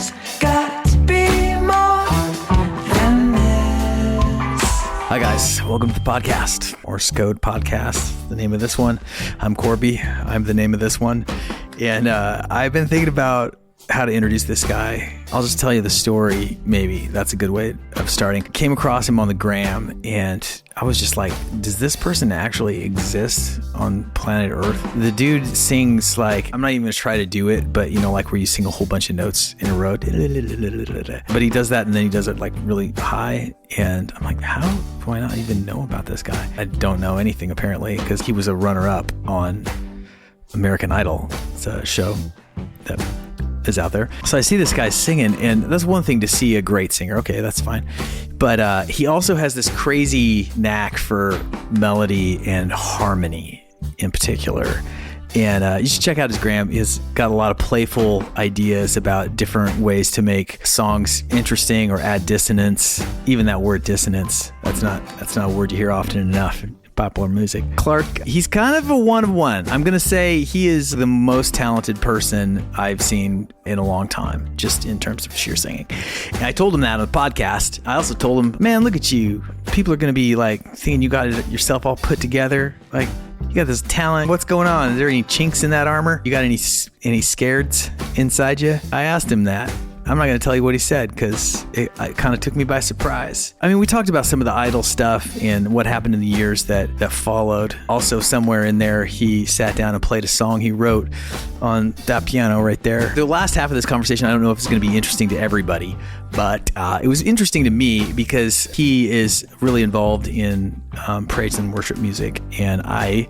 has got to be more than this. Hi guys, welcome to the podcast, Morse Code Podcast, the name of this one. I'm Korby, I'm the name of this one. And I've been thinking about how to introduce this guy. I'll just tell you the story, maybe. That's a good way of starting. Came across him on the gram, and I was just like, does this person actually exist on planet Earth? The dude sings like, I'm not even going to try to do it, but you know, like where you sing a whole bunch of notes in a row. But he does that, and then he does it like really high. And I'm like, how do I not even know about this guy? I don't know anything, apparently, because he was a runner-up on American Idol. It's a show that is out there. So I see this guy singing, and that's one thing to see a great singer. Okay, that's fine. But he also has this crazy knack for melody and harmony in particular. And you should check out his gram. He's got a lot of playful ideas about different ways to make songs interesting or add dissonance. Even that word dissonance, that's not a word you hear often enough in popular music. Clark, he's kind of a one of one. I'm going to say he is the most talented person I've seen in a long time, just in terms of sheer singing. And I told him that on the podcast. I also told him, man, look at you. People are going to be like thinking you got it yourself all put together. Like, you got this talent. What's going on? Is there any chinks in that armor? You got any scareds inside you? I asked him that. I'm not going to tell you what he said because it kind of took me by surprise. I mean, we talked about some of the Idol stuff and what happened in the years that followed. Also, somewhere in there, he sat down and played a song he wrote on that piano right there. The last half of this conversation, I don't know if it's going to be interesting to everybody, but it was interesting to me because he is really involved in praise and worship music, and I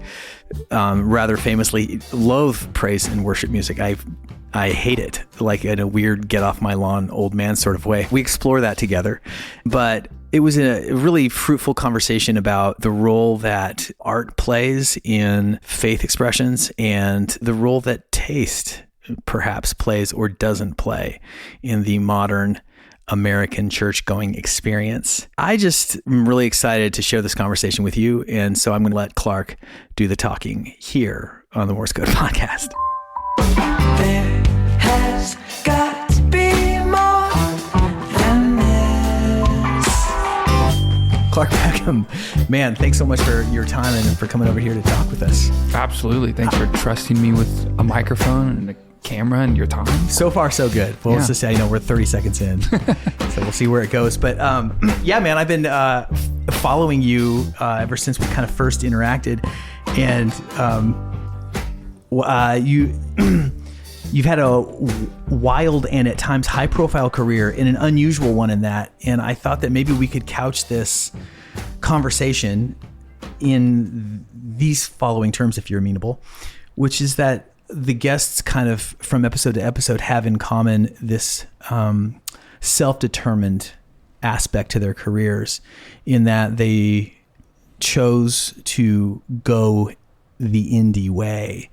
rather famously loathe praise and worship music. I hate it, like in a weird get off my lawn old man sort of way. We explore that together, but it was a really fruitful conversation about the role that art plays in faith expressions and the role that taste perhaps plays or doesn't play in the modern American church-going experience. I just am really excited to share this conversation with you, and so I'm going to let Clark do the talking here on the Morse Code Podcast. There has got to be more than this. Clark Beckham, man, thanks so much for your time and for coming over here to talk with us. Absolutely. Thanks for trusting me with a microphone and a camera and your time. So far, so good. Well, let's just say, we're 30 seconds in, so we'll see where it goes. But yeah, man, I've been following you ever since we kind of first interacted, and you've had a wild and at times high profile career and an unusual one in that. And I thought that maybe we could couch this conversation in these following terms, if you're amenable, which is that the guests kind of from episode to episode have in common this self-determined aspect to their careers in that they chose to go the indie way.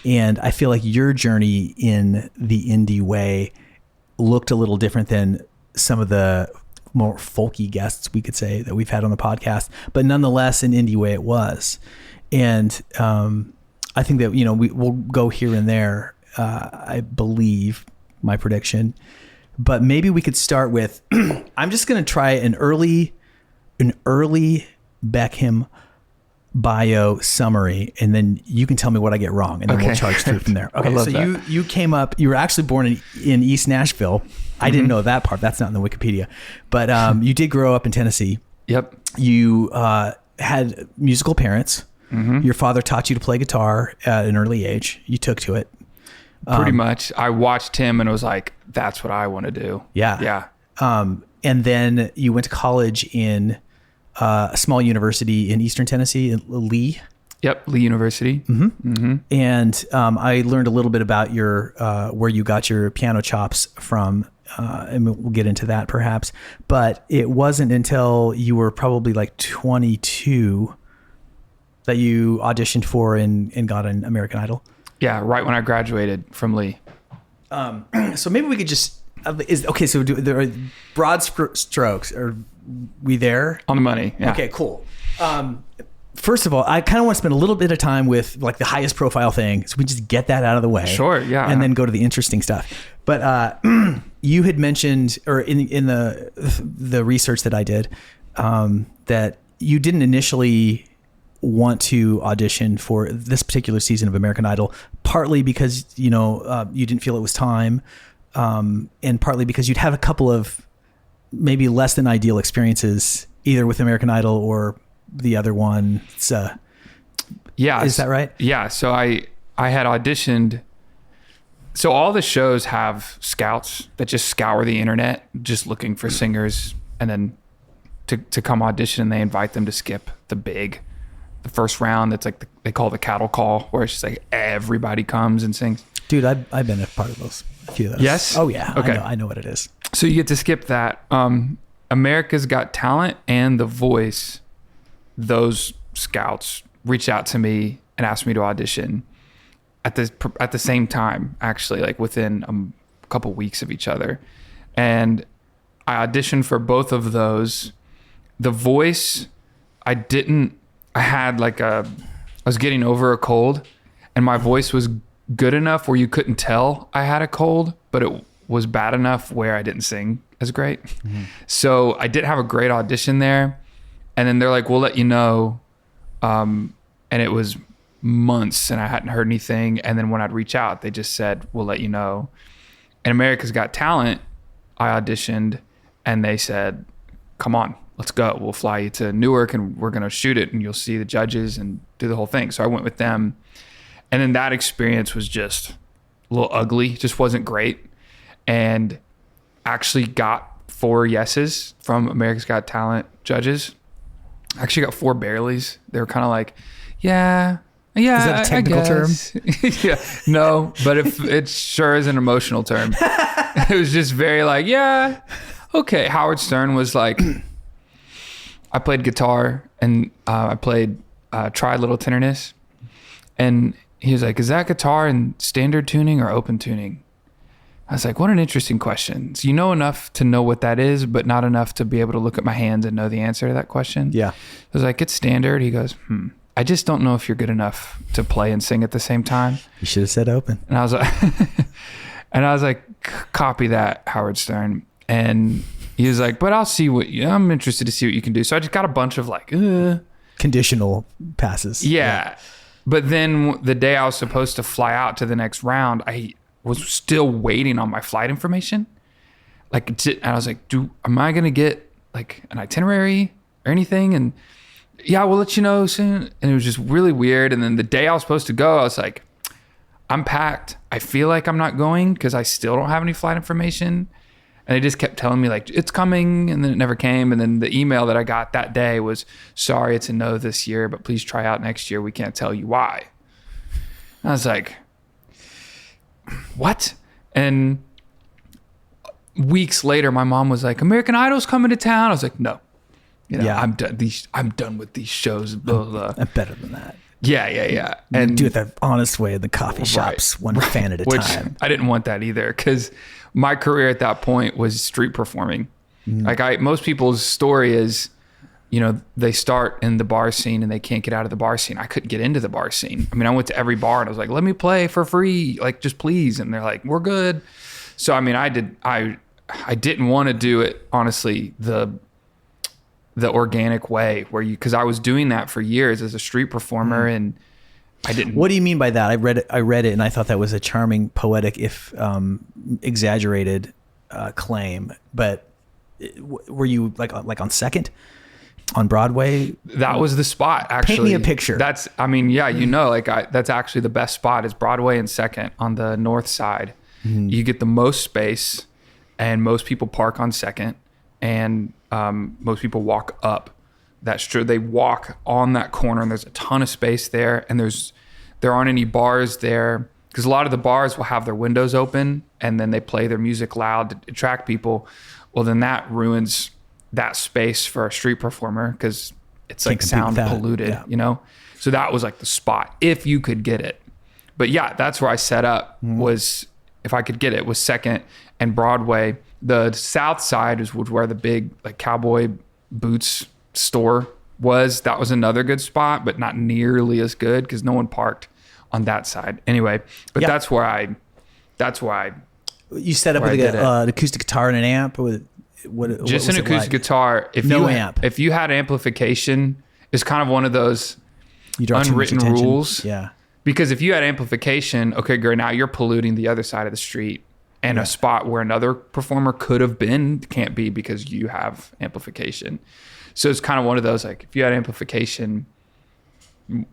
And I feel like your journey in the indie way looked a little different than some of the more folky guests, we could say, that we've had on the podcast, but nonetheless, an indie way it was. And I think that, we'll go here and there, I believe, my prediction. But maybe we could start with, I'm just going to try an early Beckham bio summary, and then you can tell me what I get wrong, and then we'll charge through from there. Okay, so you came up, you were actually born in East Nashville. I didn't know that part. That's not in the Wikipedia. But you did grow up in Tennessee. Yep. You had musical parents. Mm-hmm. Your father taught you to play guitar at an early age. You took to it. Pretty much. I watched him and was like, that's what I want to do. Yeah. Yeah. And then you went to college in a small university in Eastern Tennessee, in Lee. Yep, Lee University. Mm-hmm. Mm-hmm. And I learned a little bit about your where you got your piano chops from, and we'll get into that perhaps. But it wasn't until you were probably like 22 that you auditioned for and got an American Idol. Yeah, right when I graduated from Lee. So maybe we could just so there are broad strokes. Are we there? On the money. Yeah. Okay, cool. first of all, I kind of want to spend a little bit of time with like the highest profile thing, so we just get that out of the way. Sure, yeah. And then go to the interesting stuff. But you had mentioned, or in the research that I did, that you didn't initially want to audition for this particular season of American Idol, partly because you didn't feel it was time, and partly because you'd had a couple of maybe less than ideal experiences either with American Idol or the other one. Yeah. Is that right? Yeah. So I had auditioned. So all the shows have scouts that just scour the internet, just looking for singers, and then to come audition, and they invite them to skip the first round. That's like they call the cattle call, where it's just like everybody comes and sings. Dude, I've been a part of those. A few of those. Yes? Oh yeah. Okay. I know what it is. So you get to skip that. America's Got Talent and The Voice, those scouts reached out to me and asked me to audition at the same time, actually, like within a couple weeks of each other. And I auditioned for both of those. The Voice, I was getting over a cold, and my voice was good enough where you couldn't tell I had a cold, but it was bad enough where I didn't sing as great. Mm-hmm. So I did have a great audition there. And then they're like, we'll let you know. And it was months and I hadn't heard anything. And then when I'd reach out, they just said, we'll let you know. And America's Got Talent, I auditioned and they said, come on, let's go. We'll fly you to Newark and we're going to shoot it and you'll see the judges and do the whole thing. So I went with them. And then that experience was just a little ugly, just wasn't great. And actually got 4 yeses from America's Got Talent judges. Actually got 4 barelys. They were kind of like, yeah. Is that a technical term? Yeah, no, but it sure is an emotional term. It was just very like, yeah, okay. Howard Stern was like, I played guitar and I played Try Little Tenderness. And he was like, is that guitar in standard tuning or open tuning? I was like, what an interesting question. So you know enough to know what that is, but not enough to be able to look at my hands and know the answer to that question. Yeah. I was like, it's standard. He goes, I just don't know if you're good enough to play and sing at the same time. You should have said open. And I was like, copy that, Howard Stern. And he was like, but I'll see I'm interested to see what you can do. So I just got a bunch of like, conditional passes. Yeah. But then the day I was supposed to fly out to the next round, I was still waiting on my flight information. And I was like, am I going to get like an itinerary or anything? And yeah, we'll let you know soon. And it was just really weird. And then the day I was supposed to go, I was like, I'm packed. I feel like I'm not going because I still don't have any flight information. And they just kept telling me like, it's coming. And then it never came. And then the email that I got that day was, sorry, it's a no this year, but please try out next year. We can't tell you why. And I was like, what? And weeks later, my mom was like, American Idol's coming to town. I was like, no, I'm done. I'm done with these shows. Blah, blah, blah. I'm better than that. Yeah. And do it the honest way in the coffee shops, one fan at a time. I didn't want that either because my career at that point was street performing. Like most people's story is, they start in the bar scene and they can't get out of the bar scene. I couldn't get into the bar scene. I mean, I went to every bar and I was like, let me play for free. Like, just please. And they're like, we're good. So, I mean, I didn't want to do it, honestly, the organic way because I was doing that for years as a street performer and I didn't. What do you mean by that? I read it and I thought that was a charming, poetic, if exaggerated claim, but were you like on Second? On Broadway? That was the spot, actually. Paint me a picture. That's actually the best spot is Broadway and Second on the north side. Mm-hmm. You get the most space and most people park on Second and most people walk up. That's true. They walk on that corner and there's a ton of space there and there aren't any bars there because a lot of the bars will have their windows open and then they play their music loud to attract people. Well, then that ruins that space for a street performer because it's like sound polluted, So that was like the spot if you could get it. But yeah, that's where I set up was if I could get it was Second and Broadway. The south side was where the big like cowboy boots store that was another good spot, but not nearly as good because no one parked on that side. Anyway, but Yeah. that's where I You set up Where with I did an acoustic guitar and an amp. What just was an it acoustic like? guitar. No amp. If you had amplification, it's kind of one of those You draw too much unwritten attention. rules. Yeah. Because if you had amplification, okay, great, now you're polluting the other side of the street, and a spot where another performer could have been can't be because you have amplification. So it's kind of one of those, like, if you had amplification,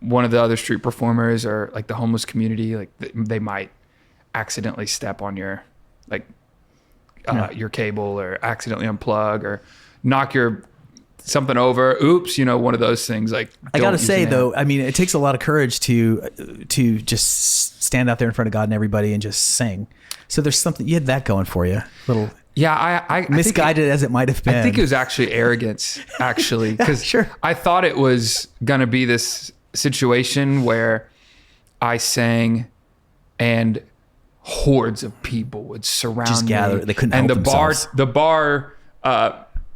one of the other street performers or like the homeless community, like they might accidentally step on your your cable or accidentally unplug or knock something over. Oops, one of those things. Like, I gotta don't say use an though, amp. I mean, it takes a lot of courage to just stand out there in front of God and everybody and just sing. So there's something, you had that going for you. Little Yeah, I think misguided as it might have been. I think it was actually arrogance, actually, because Sure. I thought it was gonna be this situation where I sang and hordes of people would surround Just gather. me. They couldn't and help themselves.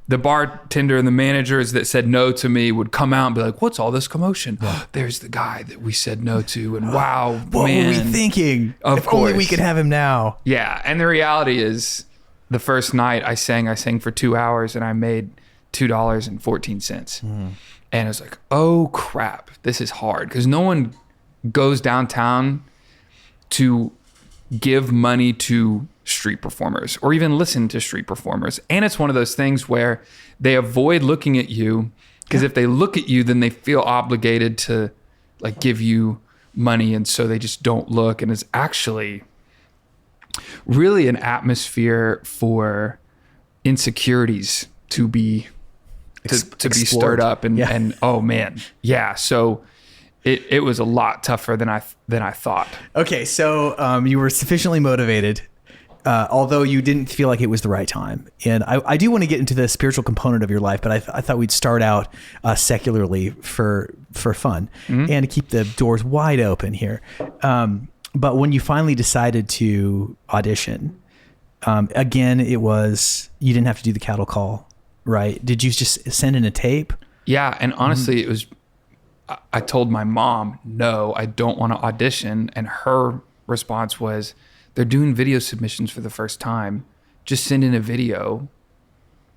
the bartender and the managers that said no to me would come out and be like, "What's all this commotion? There's the guy that we said no to." And wow, what man, were we thinking? Of if only we course. could have him now. Yeah, and the reality is, the first night I sang for 2 hours and I made $2.14. And I was like, oh crap, this is hard, because no one goes downtown to give money to street performers or even listen to street performers. And it's one of those things where they avoid looking at you, because if they look at you, then they feel obligated to like give you money, and so they just don't look. And it's actually really an atmosphere for insecurities to be to be stirred up and oh man, yeah. So it was a lot tougher than I thought. Okay, so you were sufficiently motivated, although you didn't feel like it was the right time. And I do want to get into the spiritual component of your life, but I thought we'd start out secularly for fun and to keep the doors wide open here. But when you finally decided to audition, again, it was, you didn't have to do the cattle call, right? Did you just send in a tape? Yeah, and honestly, it was. I told my mom, no, I don't want to audition. And her response was, they're doing video submissions for the first time. Just send in a video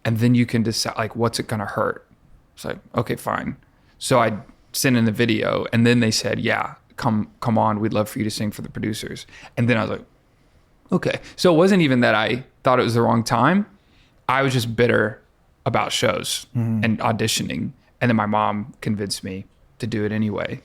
and then you can decide, like, what's it going to hurt? It's like, okay, fine. So I sent in the video and then they said, yeah, come on. We'd love for you to sing for the producers. And then I was like, okay. So it wasn't even that I thought it was the wrong time. I was just bitter about shows and auditioning. And then my mom convinced me to do it anyway.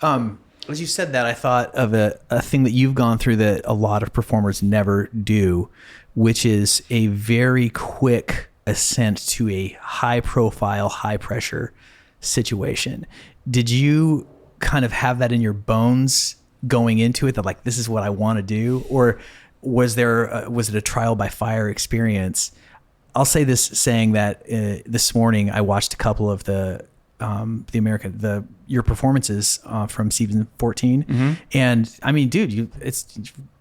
As you said that, I thought of a thing that you've gone through that a lot of performers never do, which is a very quick ascent to a high profile, high pressure situation. Did you kind of have that in your bones going into it, that like, this is what I want to do? Or was it a trial by fire experience? I'll say this, saying that this morning I watched a couple of your performances from season 14, and I mean, dude, you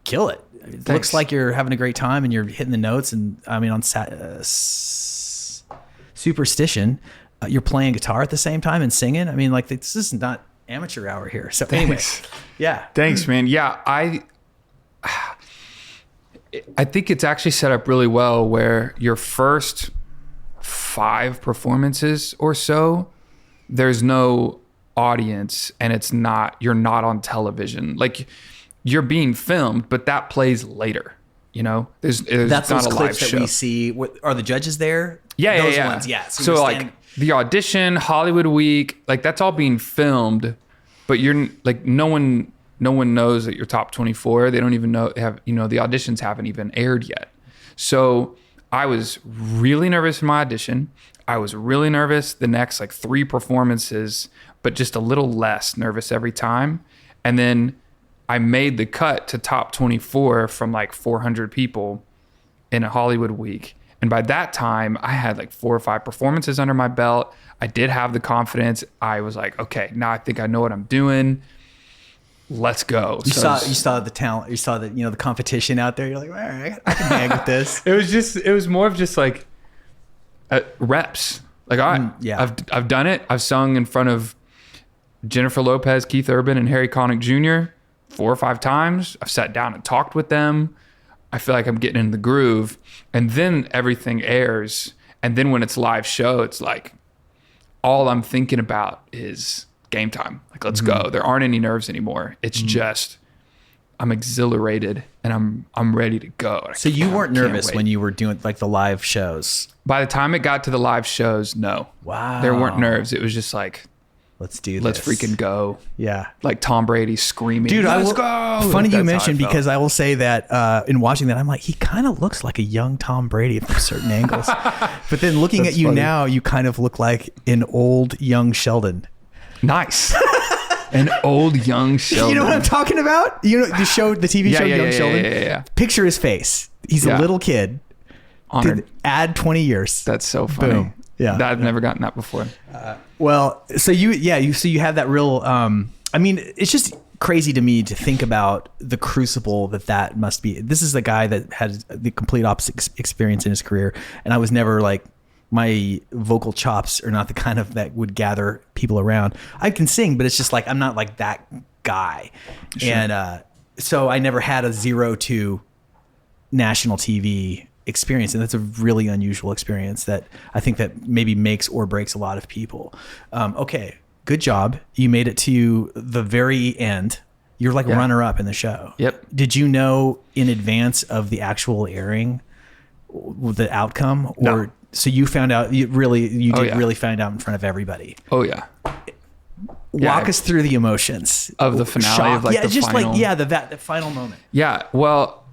kill it. It Thanks. looks like you're having a great time and you're hitting the notes. And I mean, on Superstition, you're playing guitar at the same time and singing. I mean, like, this is not amateur hour here. So anyway, yeah, Thanks, man. Yeah, I think it's actually set up really well where your first 5 performances or so, there's no audience and you're not on television. Like, you're being filmed, but that plays later, there's that's not those a live clips that show. we see. What are the judges there? Yeah, those yeah. ones, yeah. So you're like standing- the audition, Hollywood Week, like that's all being filmed, but you're like, no one knows that you're top 24. They don't even know the auditions haven't even aired yet. So I was really nervous in my audition. I was really nervous the next like 3 performances, but just a little less nervous every time. And then I made the cut to top 24 from like 400 people in a Hollywood Week. And by that time, I had like 4 or 5 performances under my belt. I did have the confidence. I was like, okay, now I think I know what I'm doing. Let's go. You saw the talent. You saw the competition out there. You're like, all right, I can hang with this. It was more of just like reps. Like I've done it. I've sung in front of Jennifer Lopez, Keith Urban, and Harry Connick Jr. 4 or 5 times. I've sat down and talked with them. I feel like I'm getting in the groove, and then everything airs. And then when it's live show, it's like all I'm thinking about is game time. Like, let's go. There aren't any nerves anymore. It's just I'm exhilarated and I'm ready to go. So you weren't nervous when you were doing like the live shows? By the time it got to the live shows, no. Wow. There weren't nerves. It was just like, let's do this. Let's freaking go. Yeah. Like Tom Brady screaming, dude, let's go. Funny you mentioned, because I will say that in watching that, I'm like, he kind of looks like a young Tom Brady from certain angles. But then looking at you funny. now, you kind of look like an old young Sheldon. Nice. An old young Sheldon. You know what I'm talking about? You know the TV show Young Sheldon? Yeah. Picture his face. He's a little kid. Honored. Add 20 years. That's so funny. Boom. Yeah. I've never gotten that before. Well, so you have that real, I mean, it's just crazy to me to think about the crucible that must be. This is a guy that had the complete opposite experience in his career. And I was never like, my vocal chops are not the kind of that would gather people around. I can sing, but it's just like, I'm not like that guy. Sure. And so I never had a 0 to national TV experience, and that's a really unusual experience that I think that maybe makes or breaks a lot of people. Okay, good job. You made it to the very end. You're like runner up in the show. Yep. Did you know in advance of the actual airing the outcome, or no. So you found out? You really found out in front of everybody. Oh yeah. Walk us through the emotions of the finale. Shock. Of like the just final. like the final moment. Yeah. Well,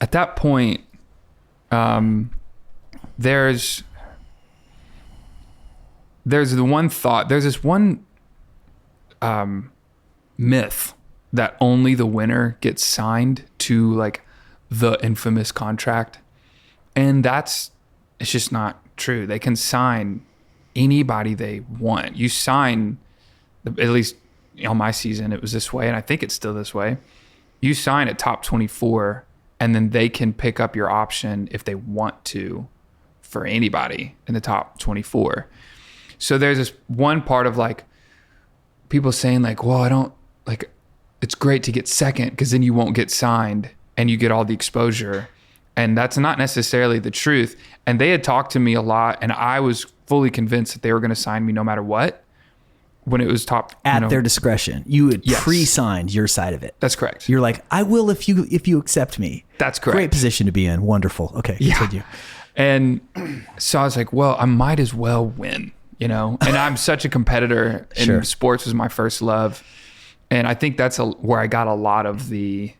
at that point, there's the one thought. There's this one myth that only the winner gets signed to like the infamous contract, and it's just not true. They can sign anybody they want. You sign, at least on my season, it was this way, and I think it's still this way. You sign a top 24, and then they can pick up your option if they want to for anybody in the top 24. So there's this one part of like people saying like, well, I don't like, it's great to get second because then you won't get signed and you get all the exposure. And that's not necessarily the truth. And they had talked to me a lot, and I was fully convinced that they were going to sign me no matter what. When it was top at their discretion, you had pre-signed your side of it. That's correct. You're like, I will if you accept me. That's correct. Great position to be in. Wonderful. Okay, continue. And so I was like, well, I might as well win, you know. And I'm such a competitor, and sports was my first love, and I think that's where I got a lot of the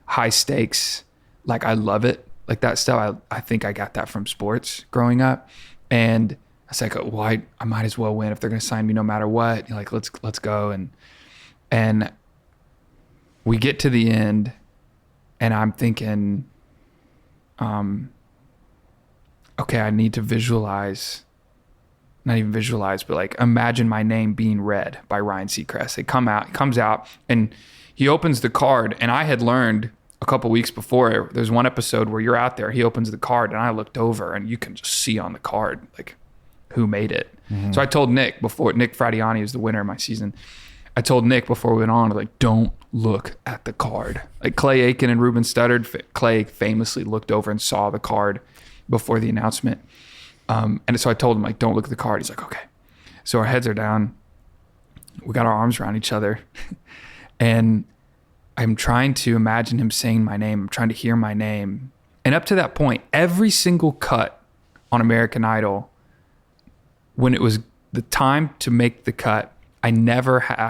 high stakes. Like I love it. Like that stuff, I think I got that from sports growing up. And I was like, well, I might as well win if they're going to sign me no matter what. You're like, let's go. And we get to the end, and I'm thinking, okay, I need to not even visualize, but like imagine my name being read by Ryan Seacrest. He comes out, and he opens the card, and I had learned a couple weeks before, there's one episode where you're out there, he opens the card, and I looked over, and you can just see on the card like who made it. Mm-hmm. So I told Nick Fradiani is the winner of my season. I told Nick before we went on, like, don't look at the card. Like Clay Aiken and Ruben Studdard, Clay famously looked over and saw the card before the announcement. And so I told him, like, don't look at the card. He's like, okay. So our heads are down. We got our arms around each other. And I'm trying to imagine him saying my name. I'm trying to hear my name. And up to that point, every single cut on American Idol, when it was the time to make the cut, I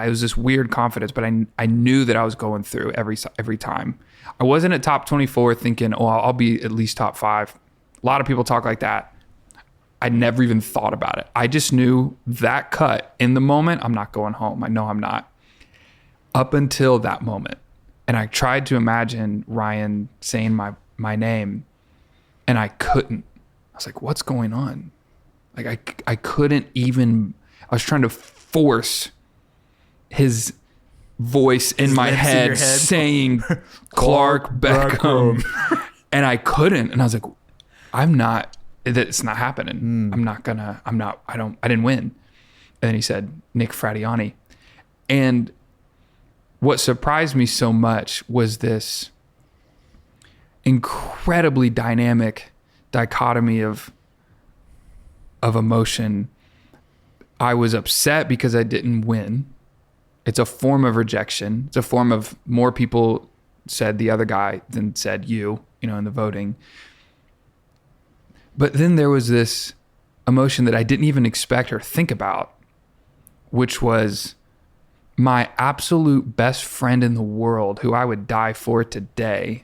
was this weird confidence, but I knew that I was going through every time. I wasn't at top 24 thinking, oh, I'll be at least top 5. A lot of people talk like that. I never even thought about it. I just knew that cut in the moment, I'm not going home. I know I'm not. Up until that moment. And I tried to imagine Ryan saying my name, and I couldn't. I was like, what's going on? Like I couldn't even, I was trying to force his voice in my head saying Clark Beckham. And I couldn't. And I was like, I'm not It's not happening. I didn't win. And then he said, Nick Fratiani. And what surprised me so much was this incredibly dynamic dichotomy of emotion. I was upset because I didn't win. It's a form of rejection. It's a form of more people said the other guy than said you know, in the voting. But then there was this emotion that I didn't even expect or think about, which was my absolute best friend in the world, who I would die for today,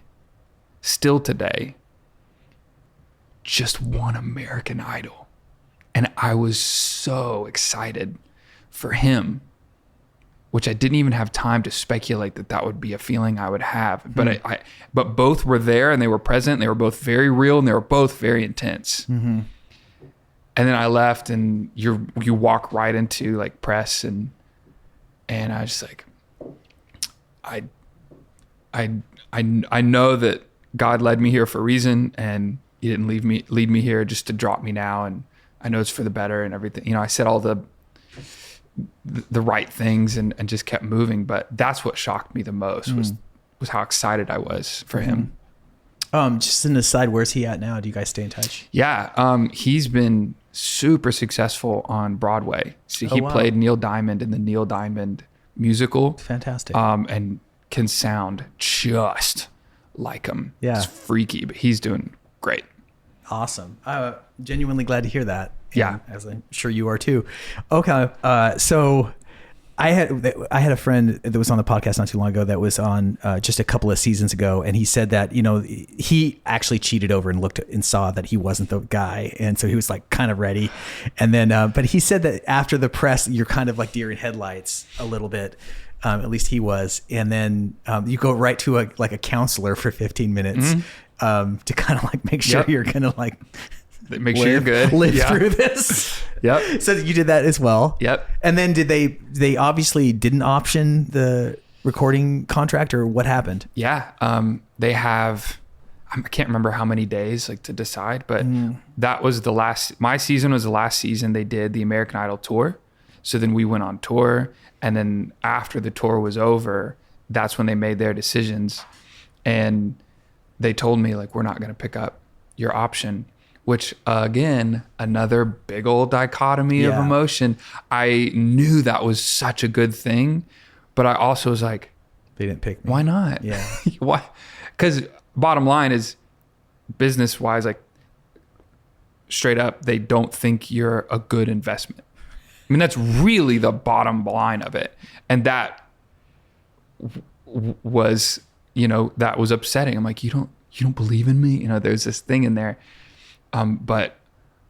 still today, just won American Idol. And I was so excited for him, which I didn't even have time to speculate that would be a feeling I would have. But but both were there and they were present. And they were both very real and they were both very intense. Mm-hmm. And then I left, and you walk right into like press, and I was just like, I know that God led me here for a reason, and He didn't lead me here just to drop me now. And I know it's for the better and everything. You know, I said all the right things and just kept moving. But that's what shocked me the most was how excited I was for him. Just an aside, where's he at now? Do you guys stay in touch? Yeah. He's been super successful on Broadway. So he played Neil Diamond in the Neil Diamond musical. Fantastic. And can sound just like him. Yeah. It's freaky, but he's doing great. Awesome. Genuinely glad to hear that. Yeah. As I'm sure you are too. Okay. So I had a friend that was on the podcast not too long ago that was on just a couple of seasons ago. And he said that, you know, he actually cheated over and looked and saw that he wasn't the guy. And so he was like kind of ready. And then, but he said that after the press, you're kind of like deer in headlights a little bit. At least he was. And then you go right to a counselor for 15 minutes to kind of like make sure you're going to like make sure you're good. Live through this. Yep. So you did that as well. Yep. And then did they obviously didn't option the recording contract, or what happened? Yeah. They have, I can't remember how many days like to decide, but that was my season was the last season they did the American Idol tour. So then we went on tour, and then after the tour was over, that's when they made their decisions. And they told me like, we're not going to pick up your option, which again, another big old dichotomy of emotion. I knew that was such a good thing, but I also was like, they didn't pick me. Why not? Yeah. Why? Because bottom line is, business wise, like straight up, they don't think you're a good investment. I mean, that's really the bottom line of it. And that was, you know, that was upsetting. I'm like, you don't believe in me? You know, there's this thing in there. But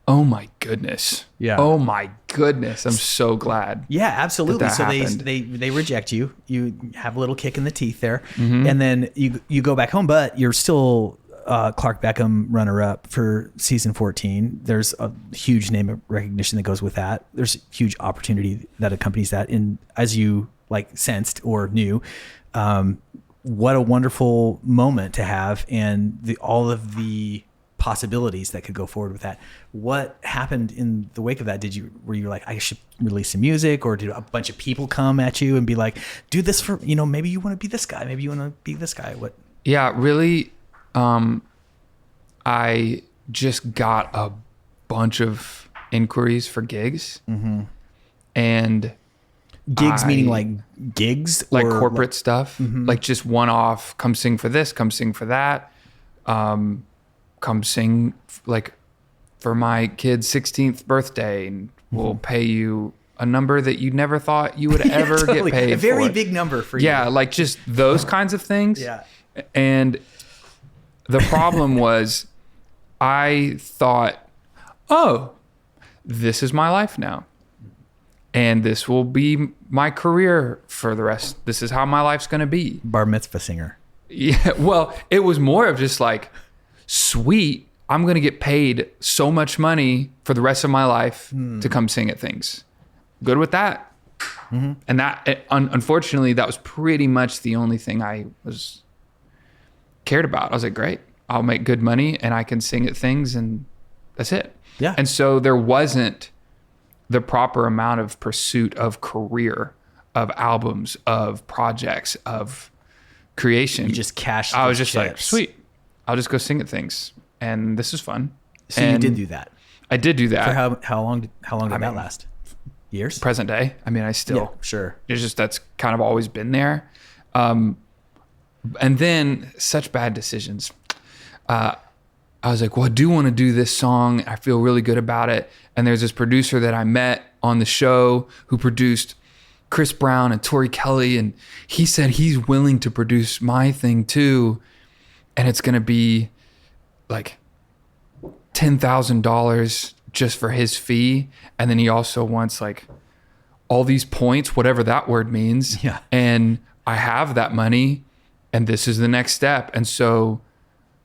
oh my goodness. Yeah. Oh my goodness. I'm so glad. Yeah, absolutely. That so happened. they reject you. You have a little kick in the teeth there. And then you go back home, but you're still Clark Beckham runner-up for season 14. There's a huge name of recognition that goes with that. There's huge opportunity that accompanies that. And as you like sensed or knew, what a wonderful moment to have, and all of the possibilities that could go forward with that. What happened in the wake of that? Were you like, I should release some music, or did a bunch of people come at you and be like, do this for, you know, maybe you want to be this guy, maybe you want to be this guy? What? Yeah, really. I just got a bunch of inquiries for gigs, and gigs meaning like gigs, like corporate stuff, like just one-off. Come sing for this. Come sing for that. Come sing like for my kid's 16th birthday, and we'll pay you a number that you never thought you would ever totally. get paid. A very for. big number for you. Yeah, like just those kinds of things. Yeah. And the problem was, I thought, oh, this is my life now. And this will be my career for the rest. This is how my life's going to be. Bar mitzvah singer. Yeah. Well, it was more of just like, sweet, I'm going to get paid so much money for the rest of my life to come sing at things. Good with that. And that, unfortunately, that was pretty much the only thing I was cared about. I was like, great, I'll make good money and I can sing at things, and That's it. Yeah. And so there wasn't the proper amount of pursuit of career, of albums, of projects, of creation. You just cashed. I was the just like, chips. sweet, I'll just go sing at things. And this is fun. So And you did do that. I did do that. For how long did that last? Years? Present day. I mean, I still, Yeah, sure. it's just, that's kind of always been there. And then such bad decisions. I was like, well, I do want to do this song. I feel really good about it. And there's this producer that I met on the show who produced Chris Brown and Tori Kelly. And he said he's willing to produce my thing too. And it's going to be like $10,000 just for his fee. And then he also wants like all these points, whatever that word means. Yeah. And I have that money and this is the next step. And so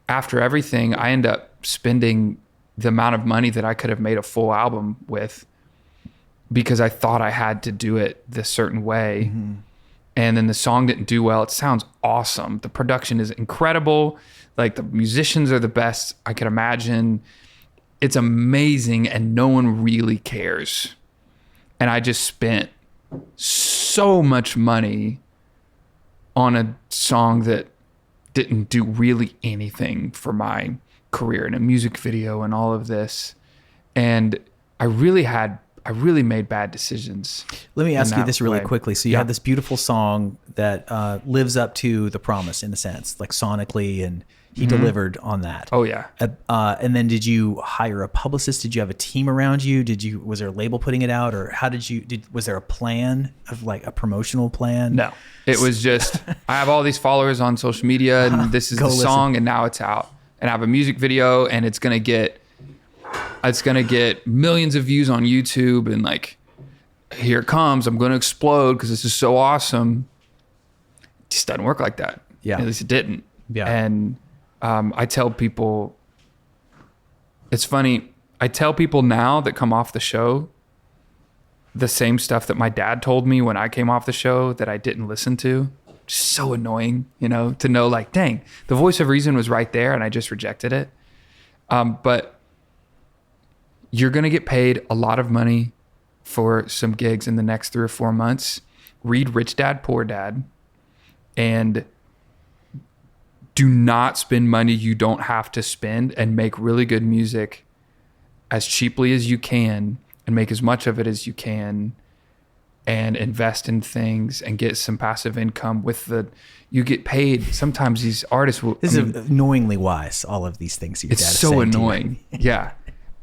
after everything, I end up spending the amount of money that I could have made a full album with because I thought I had to do it this certain way. Mm-hmm. And then the song didn't do well. It sounds awesome. The production is incredible. Like the musicians are the best I could imagine. It's amazing and no one really cares. And I just spent so much money on a song that didn't do really anything for my career and a music video and all of this. And I really made bad decisions. Let me ask in you that this really way. quickly. So you had this beautiful song that lives up to the promise in a sense, like sonically, and he delivered on that. Oh yeah. And then did you hire a publicist? Did you have a team around you? Was there a label putting it out, or was there a plan of like a promotional plan? No, it was just, I have all these followers on social media and this is Go the listen. song and now it's out and I have a music video and it's going to get millions of views on YouTube and like, here it comes. I'm going to explode because this is so awesome. It just doesn't work like that. Yeah. At least it didn't. Yeah. And I tell people, it's funny. I tell people now that come off the show the same stuff that my dad told me when I came off the show that I didn't listen to. Just so annoying, to know like, dang, the voice of reason was right there and I just rejected it. But you're going to get paid a lot of money for some gigs in the next 3 or 4 months. Read Rich Dad, Poor Dad, and do not spend money you don't have to spend and make really good music as cheaply as you can and make as much of it as you can and invest in things and get some passive income you get paid. Sometimes these artists will. This is annoyingly wise, all of these things your dad It's is so saying to you. annoying. Yeah.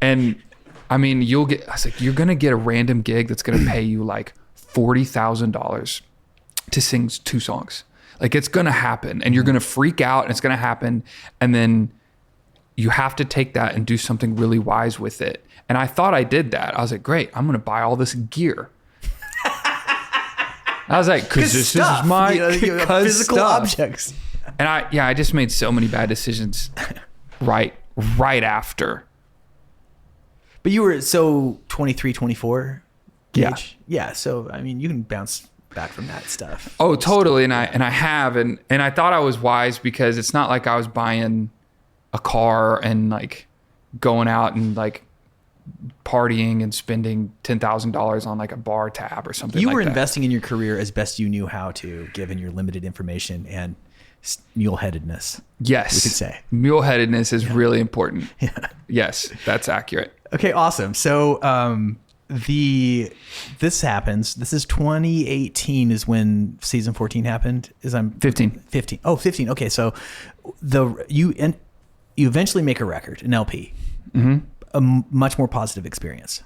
And I mean, I was like, you're going to get a random gig that's going to pay you like $40,000 to sing 2 songs. Like it's going to happen and you're going to freak out and it's going to happen. And then you have to take that and do something really wise with it. And I thought I did that. I was like, great, I'm going to buy all this gear. I was like, cause this is my physical stuff. objects. And I just made so many bad decisions right after. But you were 23, 24 Yeah. age? Yeah. So, I mean, you can bounce back from that stuff. Oh, totally. And I have, and I thought I was wise because it's not like I was buying a car and like going out and like partying and spending $10,000 on like a bar tab or something. You like were that. investing in your career as best you knew how to, given your limited information and mule-headedness. Yes. We could say. Mule-headedness is really important. Yeah. Yes, that's accurate. Okay, awesome. So this happens. This is 2018 is when season 14 happened. 15. 15. Oh, 15. Okay, so you eventually make a record, an LP. Mm-hmm. A much more positive experience.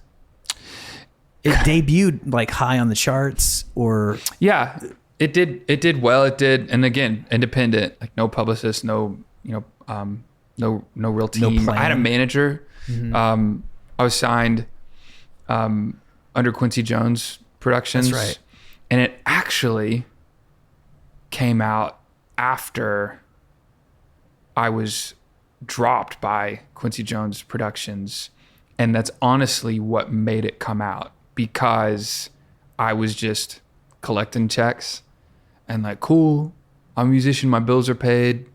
It debuted like high on the charts, or Yeah, it did well. It did, and again, independent, like no publicist, no real team. plan. I had a manager. Mm-hmm. I was signed under Quincy Jones Productions. That's right. And it actually came out after I was dropped by Quincy Jones Productions. And that's honestly what made it come out, because I was just collecting checks and like, cool, I'm a musician, my bills are paid,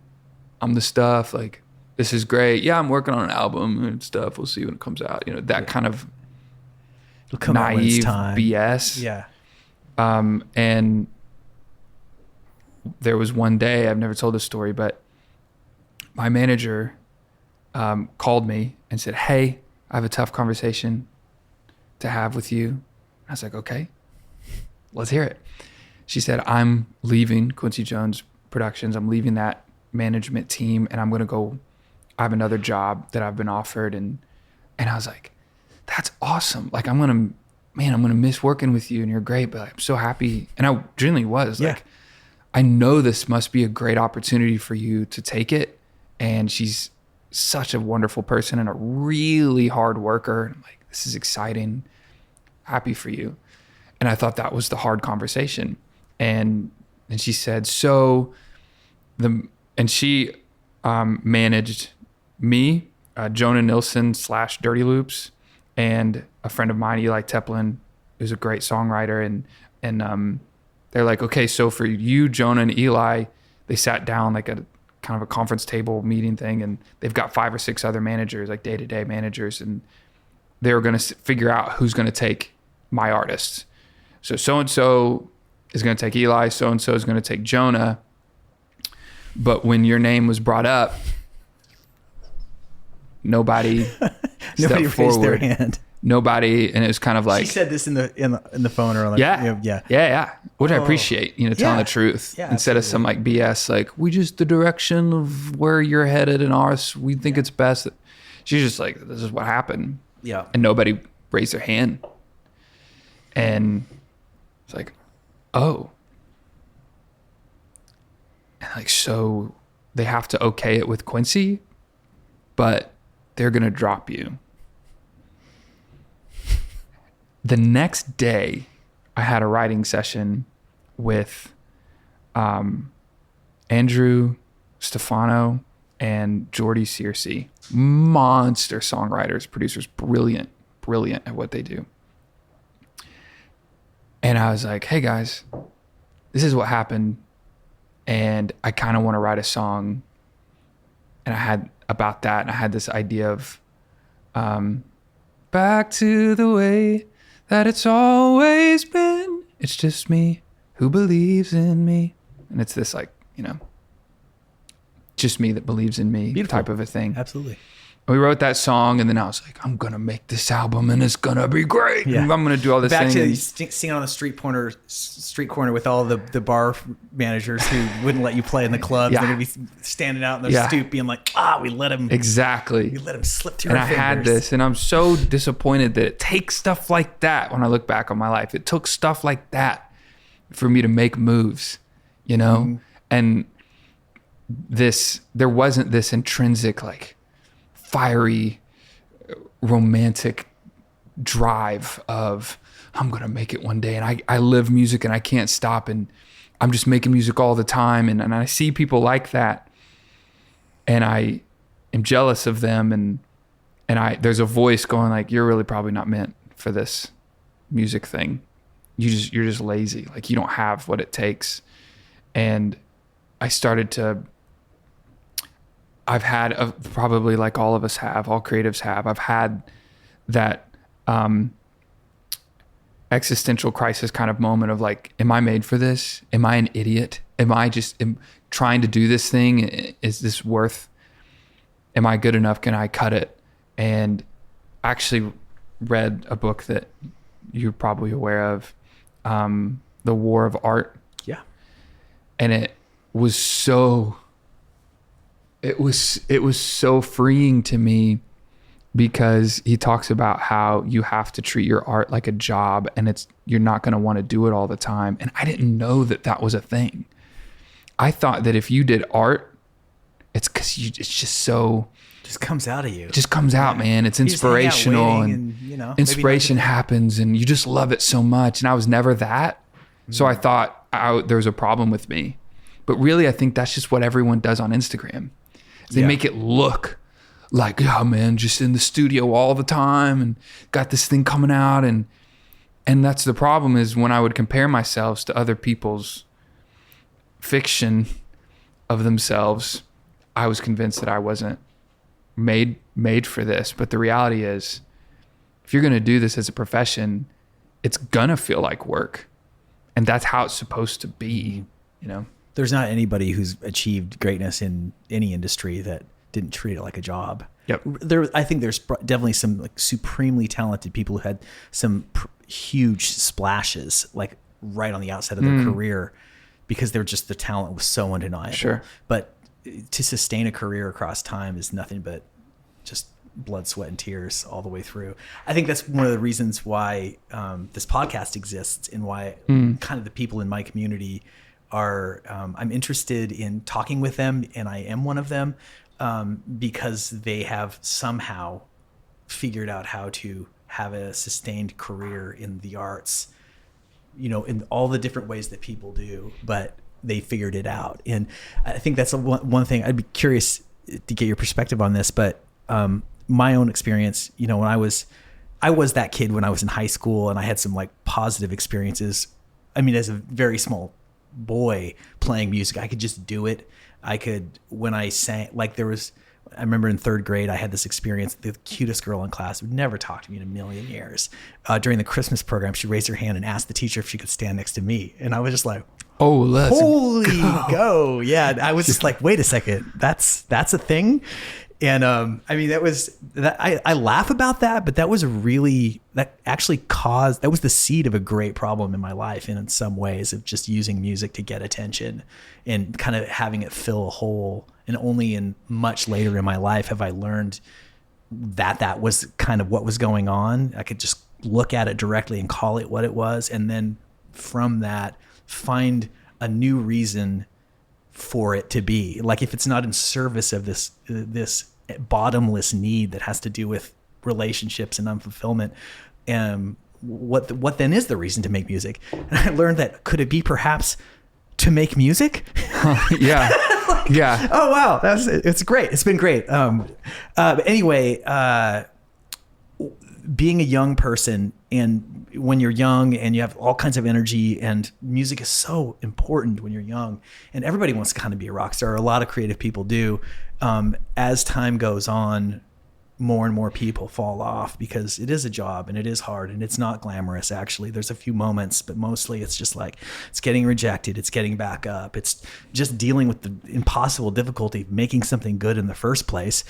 I'm the stuff, like this is great. Yeah, I'm working on an album and stuff. We'll see when it comes out. You know, that kind of It'll come out when it's naive time. BS. Yeah. And there was one day, I've never told this story, but my manager called me and said, hey, I have a tough conversation to have with you. I was like, okay, let's hear it. She said, I'm leaving Quincy Jones Productions. I'm leaving that management team, and I'm going to go, I have another job that I've been offered. And I was like, that's awesome. Like, I'm going to miss working with you, and you're great, but I'm so happy. And I genuinely was like, I know this must be a great opportunity for you to take it. And she's such a wonderful person and a really hard worker. I'm like, this is exciting. Happy for you. And I thought that was the hard conversation. And she said, and she managed me, Jonah Nilsson / Dirty Loops, and a friend of mine, Eli Teplin, who's a great songwriter. And they're like, okay, so for you, Jonah and Eli, they sat down like a kind of a conference table meeting thing, and they've got 5 or 6 other managers, like day-to-day managers, and they were going to figure out who's going to take my artists. So-and-so is going to take Eli, so-and-so is going to take Jonah. But when your name was brought up, nobody stepped raised forward. their hand. Nobody, and it was kind of like, She said this in the phone or like, yeah, which I appreciate, telling the truth instead of some like BS, like the direction of where you're headed and ours, we think it's best. She's just like, this is what happened. Yeah. And nobody raised their hand. And it's like, oh. And like, so they have to okay it with Quincy, but they're going to drop you. The next day, I had a writing session with Andrew Stefano and Jordy Searcy. Monster songwriters, producers, brilliant at what they do. And I was like, hey guys, this is what happened. And I kind of want to write a song. And I had about that. And I had this idea of back to the way that it's always been. It's just me who believes in me. And it's this like, just me that believes in me. Beautiful. Type of a thing. Absolutely. We wrote that song, and then I was like, I'm going to make this album and it's going to be great. Yeah. I'm going to do all this Back thing. to singing on the street corner with all the bar managers who wouldn't let you play in the clubs. Yeah. They're going to be standing out in their stoop being like, we let him. Exactly. We let him slip through our fingers. And I had this, and I'm so disappointed that it takes stuff like that when I look back on my life. It took stuff like that for me to make moves, Mm-hmm. And there wasn't this intrinsic, like, fiery, romantic drive of I'm gonna make it one day, and I live music and I can't stop, and I'm just making music all the time, and I see people like that, and I am jealous of them, and there's a voice going like, you're really probably not meant for this music thing. You're just lazy, like you don't have what it takes. And I started to, I've had probably like all of us have, all creatives have, I've had that existential crisis kind of moment of like, am I made for this? Am I an idiot? Am I just trying to do this thing? Is this worth, am I good enough? Can I cut it? And I actually read a book that you're probably aware of, The War of Art. Yeah. And it was so freeing to me, because he talks about how you have to treat your art like a job, and you're not going to want to do it all the time. And I didn't know that was a thing. I thought that if you did art, it's because it's just so, just comes out of you. It just comes out, man. It's inspirational, and inspiration happens, and you just love it so much. And I was never that. So I thought there was a problem with me. But really, I think that's just what everyone does on Instagram. They make it look like, oh man, just in the studio all the time and got this thing coming out. And that's the problem, is when I would compare myself to other people's fiction of themselves, I was convinced that I wasn't made for this. But the reality is, if you're going to do this as a profession, it's gonna feel like work, and that's how it's supposed to be. You know, there's not anybody who's achieved greatness in any industry that didn't treat it like a job. Yep. I think there's definitely some like supremely talented people who had some huge splashes like right on the outset of their career because they're just, the talent was so undeniable. Sure. But to sustain a career across time is nothing but just blood, sweat, and tears all the way through. I think that's one of the reasons why this podcast exists, and why kind of the people in my community are, I'm interested in talking with them, and I am one of them, because they have somehow figured out how to have a sustained career in the arts, you know, in all the different ways that people do, but they figured it out. And I think that's one thing. I'd be curious to get your perspective on this, but my own experience, you know, when I was that kid when I was in high school, and I had some like positive experiences. I mean, as a very small boy playing music, I could just do it. When I sang, like I remember in third grade, I had this experience. The cutest girl in class would never talk to me in a million years. During the Christmas program, she raised her hand and asked the teacher if she could stand next to me. And I was just like, oh, let's holy go. Yeah. I was just like, wait a second. That's a thing. And I mean, that was I laugh about that, but that was that was the seed of a great problem in my life, and in some ways of just using music to get attention and kind of having it fill a hole. And only in much later in my life have I learned that was kind of what was going on. I could just look at it directly and call it what it was, and then from that find a new reason for it to be. Like, if it's not in service of this bottomless need that has to do with relationships and unfulfillment, what then is the reason to make music? And I learned that, could it be perhaps to make music? Yeah. Yeah. Oh wow, it's great. It's been great. But anyway, being a young person, and when you're young and you have all kinds of energy, and music is so important when you're young, and everybody wants to kind of be a rock star. A lot of creative people do. As time goes on, more and more people fall off because it is a job and it is hard and it's not glamorous. Actually, there's a few moments, but mostly it's just like, it's getting rejected. It's getting back up. It's just dealing with the impossible difficulty of making something good in the first place.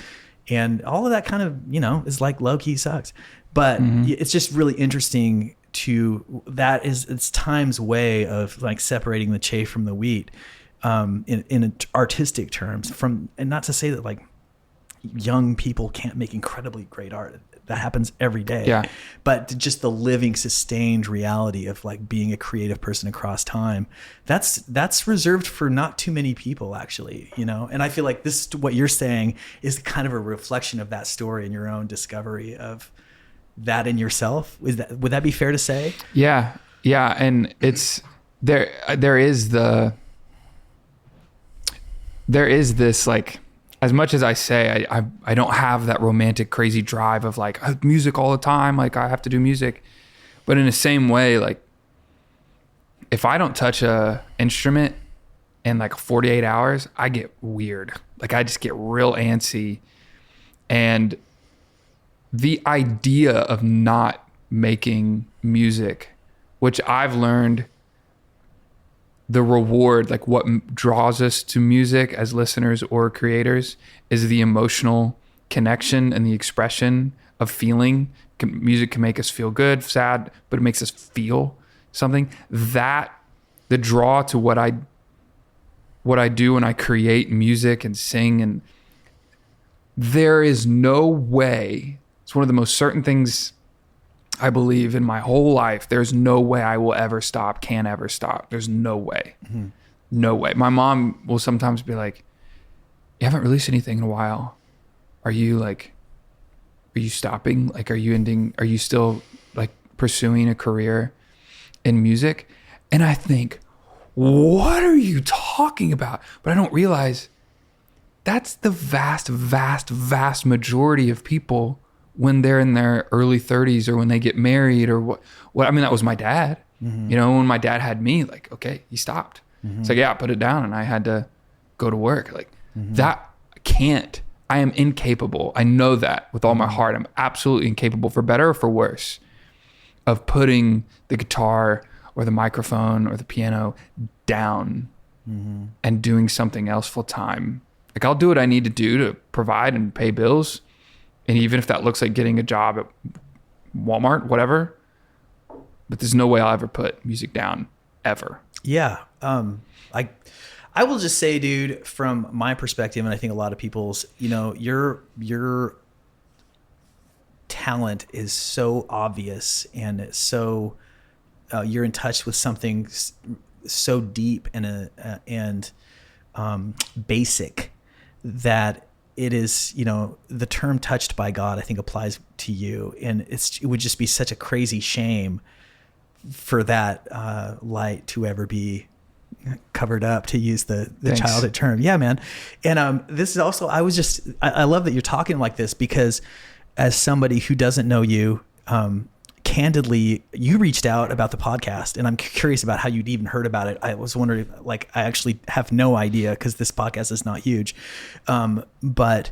And all of that kind of, you know, is like low key sucks, but it's just really interesting it's time's way of like separating the chaff from the wheat, in artistic terms, and not to say that like young people can't make incredibly great art. That happens every day. Yeah. But just the living, sustained reality of like being a creative person across time, that's reserved for not too many people, actually, you know? And I feel like what you're saying is kind of a reflection of that story and your own discovery of that in yourself. Would that be fair to say? Yeah. Yeah. And there is this, like, as much as I say, I don't have that romantic, crazy drive of like music all the time. Like, I have to do music, but in the same way, like, if I don't touch a instrument in like 48 hours, I get weird. Like, I just get real antsy. And the idea of not making music, which I've learned the reward, like what draws us to music as listeners or creators, is the emotional connection and the expression of feeling. Music can make us feel good, sad, but it makes us feel something. That the draw to what I do when I create music and sing, and there is no way. It's one of the most certain things I believe in my whole life. There's no way I will ever stop, can ever stop. There's no way. Mm-hmm. No way. My mom will sometimes be like, you haven't released anything in a while. Are you stopping? Like, are you still like pursuing a career in music? And I think, what are you talking about? But I don't realize that's the vast, vast, vast majority of people when they're in their early 30s or when they get married or what. I mean, that was my dad. Mm-hmm. You know, when my dad had me, like, okay, he stopped. Mm-hmm. It's like, yeah, I put it down and I had to go to work. Like, that I am incapable. I know that with all my heart. I'm absolutely incapable, for better or for worse, of putting the guitar or the microphone or the piano down and doing something else full time. Like, I'll do what I need to do to provide and pay bills. And even if that looks like getting a job at Walmart, whatever, but there's no way I'll ever put music down, ever. Yeah. I will just say, dude, from my perspective, and I think a lot of people's, your talent is so obvious, and it's so you're in touch with something so deep and basic that it is, the term touched by God, I think, applies to you. And it would just be such a crazy shame for that light to ever be covered up, to use the childhood term. Yeah, man. And this is also, I love that you're talking like this, because as somebody who doesn't know you, candidly, you reached out about the podcast, and I'm curious about how you'd even heard about it. I was wondering, like, I actually have no idea, because this podcast is not huge. But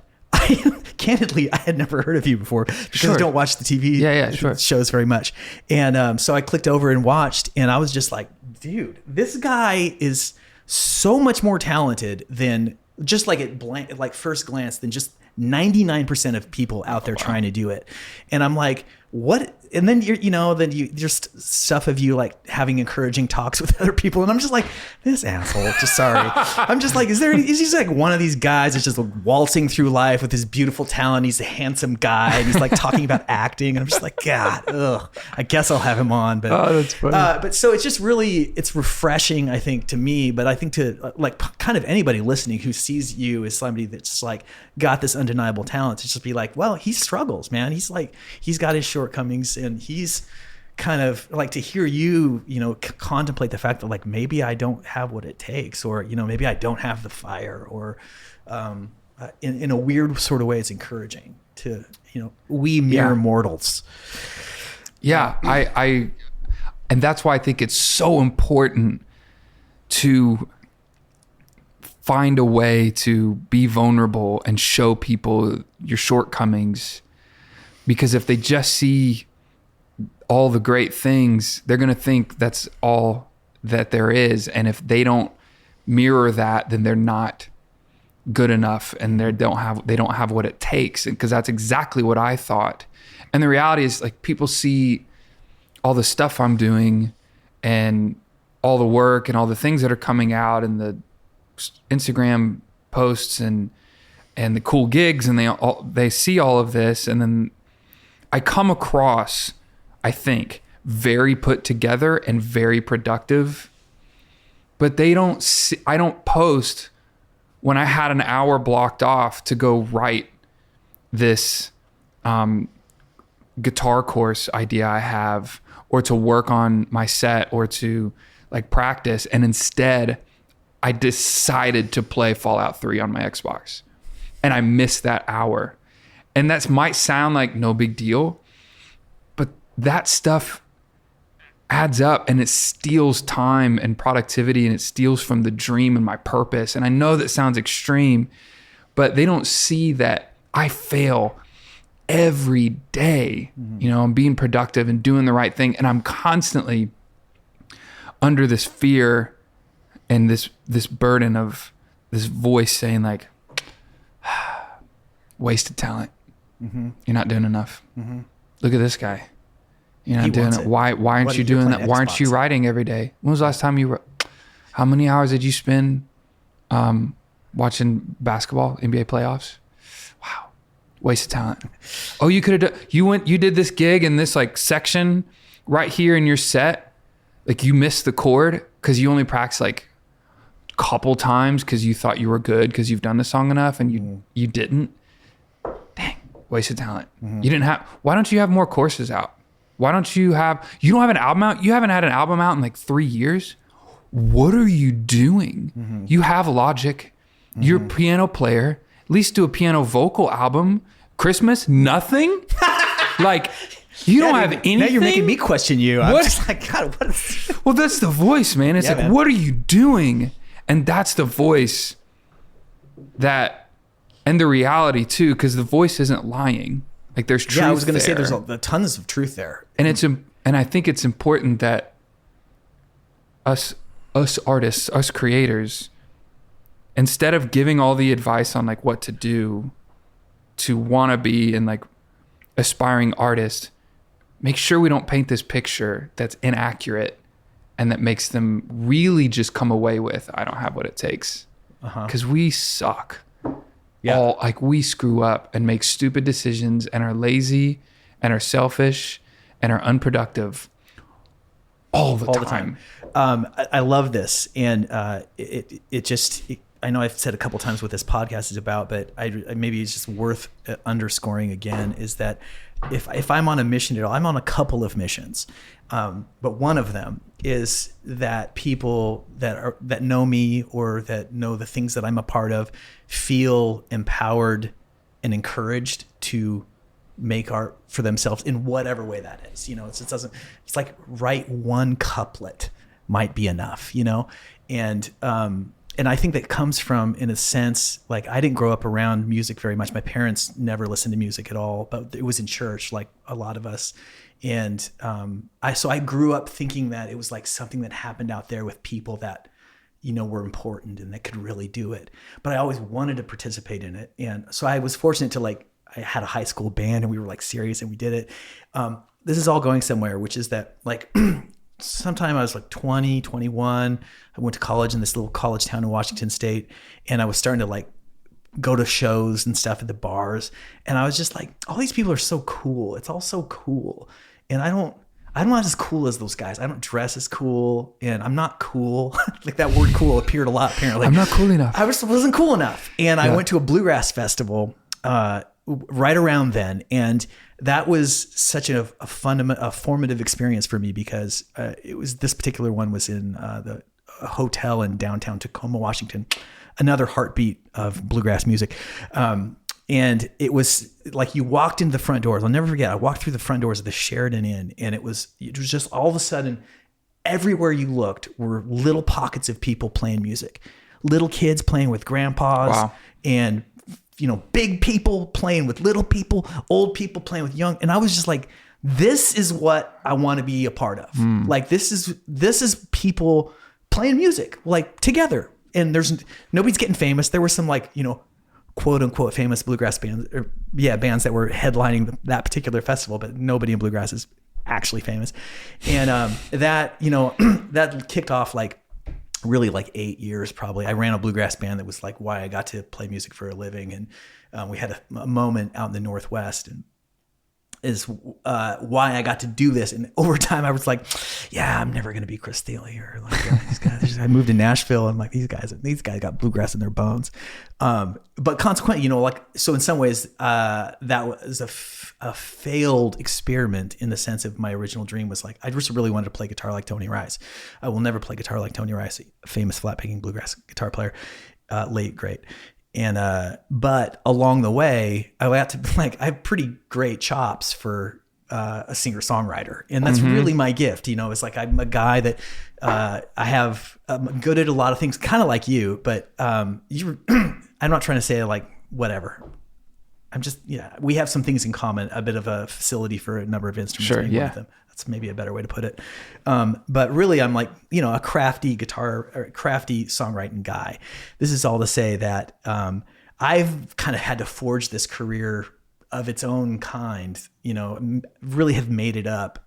candidly, I had never heard of you before, because I don't watch the TV shows very much. And so I clicked over and watched, and I was just like, dude, this guy is so much more talented than just like first glance than just 99% of people out there trying to do it. And I'm like, what? And then just stuff of you like having encouraging talks with other people. And I'm just like, this asshole, just sorry. I'm just like, is he like one of these guys that's just waltzing through life with his beautiful talent? He's a handsome guy, and he's like talking about acting. And I'm just like, God, I guess I'll have him on. But, that's funny. But so it's just really, it's refreshing, I think, to me, but I think to like kind of anybody listening who sees you as somebody that's like got this undeniable talent, to just be like, well, he struggles, man. He's got his shortcomings, and he's kind of like, to hear you, contemplate the fact that like, maybe I don't have what it takes, or, maybe I don't have the fire, or in a weird sort of way, it's encouraging to, we mere mortals. Yeah. And that's why I think it's so important to find a way to be vulnerable and show people your shortcomings, because if they just see all the great things, they're going to think that's all that there is. And if they don't mirror that, then they're not good enough, and they don't have what it takes. Because that's exactly what I thought. And the reality is, like, people see all the stuff I'm doing and all the work and all the things that are coming out, and the Instagram posts and the cool gigs, and they see all of this, and then I come across, I think, very put together and very productive, but I don't post when I had an hour blocked off to go write this guitar course idea I have, or to work on my set, or to like practice. And instead I decided to play Fallout 3 on my Xbox, and I missed that hour. And that might sound like no big deal, but that stuff adds up, and it steals time and productivity, and it steals from the dream and my purpose. And I know that sounds extreme, but they don't see that I fail every day. I'm being productive and doing the right thing, and I'm constantly under this fear and this burden of this voice saying like, wasted talent. You're not doing enough. Look at this guy. You're not doing it. Why aren't you doing that? Why aren't you writing every day? When was the last time you wrote? How many hours did you spend watching basketball, NBA playoffs? Wow. Wasted talent. Oh, you could have done, you did this gig in this like section right here in your set. Like, you missed the chord because you only practiced like a couple times because you thought you were good because you've done the song enough, and you didn't. Dang, wasted talent. You didn't have, why don't you have more courses out? Why don't you don't have an album out? You haven't had an album out in like 3 years. What are you doing? You have Logic. You're a piano player. At least do a piano vocal album. Christmas, nothing? Like, you don't have anything? Now you're making me question you. I'm What? just like, God, what is... Well, that's the voice, man. It's Yeah, like, man. what are you doing? And that's the voice that And the reality too, because the voice isn't lying. Like there's truth. Yeah, I was going to say there. there's tons of truth there. And I think it's important that us artists, us creators, instead of giving all the advice on like what to do to wannabe and like aspiring artists, make sure we don't paint this picture that's inaccurate and that makes them really just come away with, I don't have what it takes. Because we suck. Yeah. We screw up and make stupid decisions and are lazy and are selfish and are unproductive all the time. I love this. And I know I've said a couple times what this podcast is about, but maybe it's just worth underscoring again, is that if I'm on a mission at all, I'm on a couple of missions. But one of them is that people that know me or that know the things that I'm a part of feel empowered and encouraged to make art for themselves in whatever way that is. It's like write one couplet might be enough, and I think that comes from, in a sense, like I didn't grow up around music very much. My parents never listened to music at all, but it was in church, like a lot of us. And I grew up thinking that it was like something that happened out there with people that, were important and that could really do it. But I always wanted to participate in it. And so I was fortunate to I had a high school band and we were like serious and we did it. This is all going somewhere, which is that like sometime I was like 20, 21. I went to college in this little college town in Washington State, and I was starting to like go to shows and stuff at the bars. And I was just like, all these people are so cool. It's all so cool. And I'm not as cool as those guys. I don't dress as cool, and I'm not cool. Like that word cool appeared a lot apparently. I'm not cool enough. I wasn't cool enough. And I went to a bluegrass festival right around then. And that was such a formative experience for me, because this particular one was in the hotel in downtown Tacoma, Washington, another heartbeat of bluegrass music. And it was like you walked into the front doors. I'll never forget. I walked through the front doors of the Sheridan Inn, and it was just all of a sudden, everywhere you looked were little pockets of people playing music, little kids playing with grandpas, wow. and big people playing with little people, old people playing with young. And I was just like, this is what I want to be a part of. Like this is people playing music like together. And nobody's getting famous. There were some like, quote unquote famous bluegrass bands that were headlining that particular festival, but nobody in bluegrass is actually famous. And that kicked off like really like 8 years probably. I ran a bluegrass band that was like why I got to play music for a living. And we had a moment out in the Northwest, and is why I got to do this. And over time I was like, yeah, I'm never going to be Chris Thiele or like these guys. I moved to Nashville, and like these guys got bluegrass in their bones. But consequently, so in some ways that was a failed experiment, in the sense of my original dream was like, I just really wanted to play guitar like Tony Rice. I will never play guitar like Tony Rice, a famous flat picking bluegrass guitar player, late great. And but along the way, I have pretty great chops for a singer-songwriter, and that's really my gift. It's like I'm a guy that I'm good at a lot of things, kind of like you, but I'm not trying to say like whatever. I'm just we have some things in common, a bit of a facility for a number of instruments. Sure, yeah. With them. That's maybe a better way to put it. But really, I'm like, a crafty guitar or crafty songwriting guy. This is all to say that I've kind of had to forge this career of its own kind, really have made it up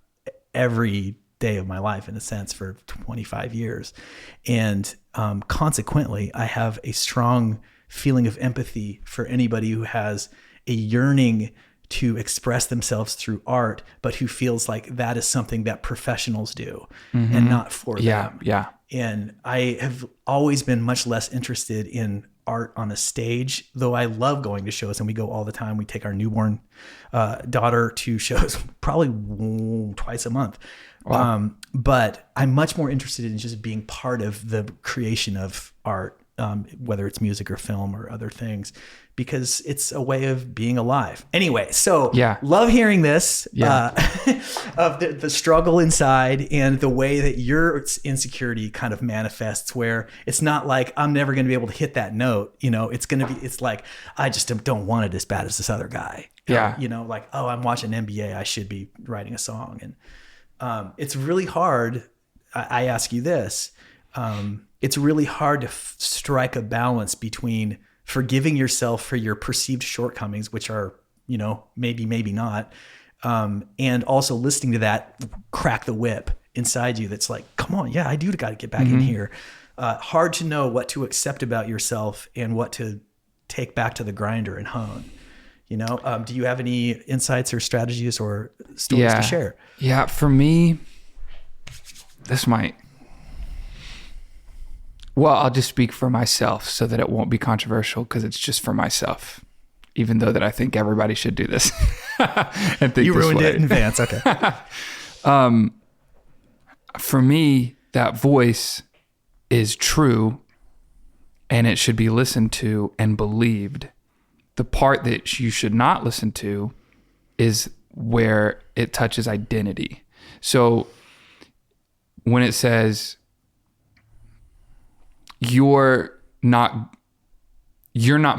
every day of my life, in a sense, for 25 years. And consequently, I have a strong feeling of empathy for anybody who has a yearning to express themselves through art, but who feels like that is something that professionals do and not for them. Yeah. And I have always been much less interested in art on a stage, though I love going to shows, and we go all the time. We take our newborn daughter to shows probably twice a month. Wow. But I'm much more interested in just being part of the creation of art whether it's music or film or other things, because it's a way of being alive. Anyway, so love hearing this of the struggle inside and the way that your insecurity kind of manifests, where it's not like I'm never going to be able to hit that note. It's like, I just don't want it as bad as this other guy. Yeah. Like, oh, I'm watching NBA, I should be writing a song. And it's really hard. I ask you this. It's really hard to strike a balance between forgiving yourself for your perceived shortcomings, which are, maybe not, and also listening to that crack the whip inside you that's like, come on, I do got to get back in here. Hard to know what to accept about yourself and what to take back to the grinder and hone. Do you have any insights or strategies or stories to share? Yeah, for me, I'll just speak for myself so that it won't be controversial, because it's just for myself, even though that I think everybody should do this. And think you ruined way. it in advance. Okay. For me, that voice is true and it should be listened to and believed. The part that you should not listen to is where it touches identity. So when it says, you're not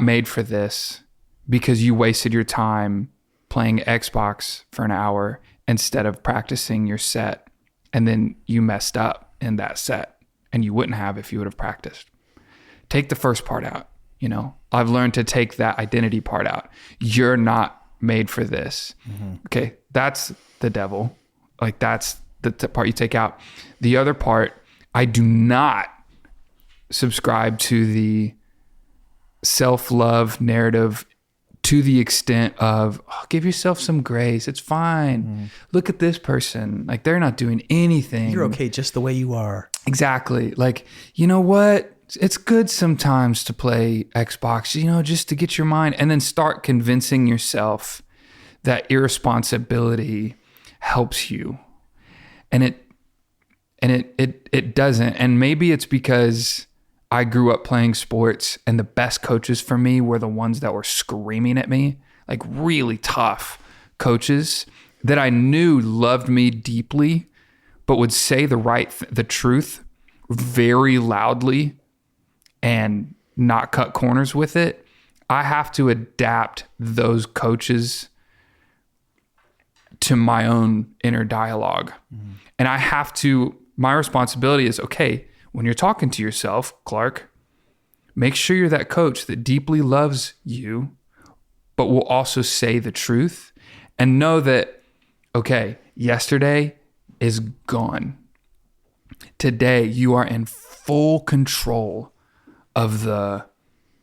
made for this because you wasted your time playing Xbox for an hour instead of practicing your set, and then you messed up in that set, and you wouldn't have if you would have practiced. Take the first part out. I've learned to take that identity part out. You're not made for this. Okay, that's the devil. Like, that's the part you take out. The other part, I do not subscribe to the self-love narrative to the extent of, give yourself some grace. It's fine. Look at this person. Like, they're not doing anything. You're okay just the way you are. Exactly. Like, you know what? It's good sometimes to play Xbox, just to get your mind, and then start convincing yourself that irresponsibility helps you. And it doesn't. And maybe it's because I grew up playing sports, and the best coaches for me were the ones that were screaming at me, like really tough coaches that I knew loved me deeply, but would say the truth very loudly and not cut corners with it. I have to adapt those coaches to my own inner dialogue. And my responsibility is, okay, when you're talking to yourself, Clark, make sure you're that coach that deeply loves you, but will also say the truth, and know that, okay, yesterday is gone. Today, you are in full control of the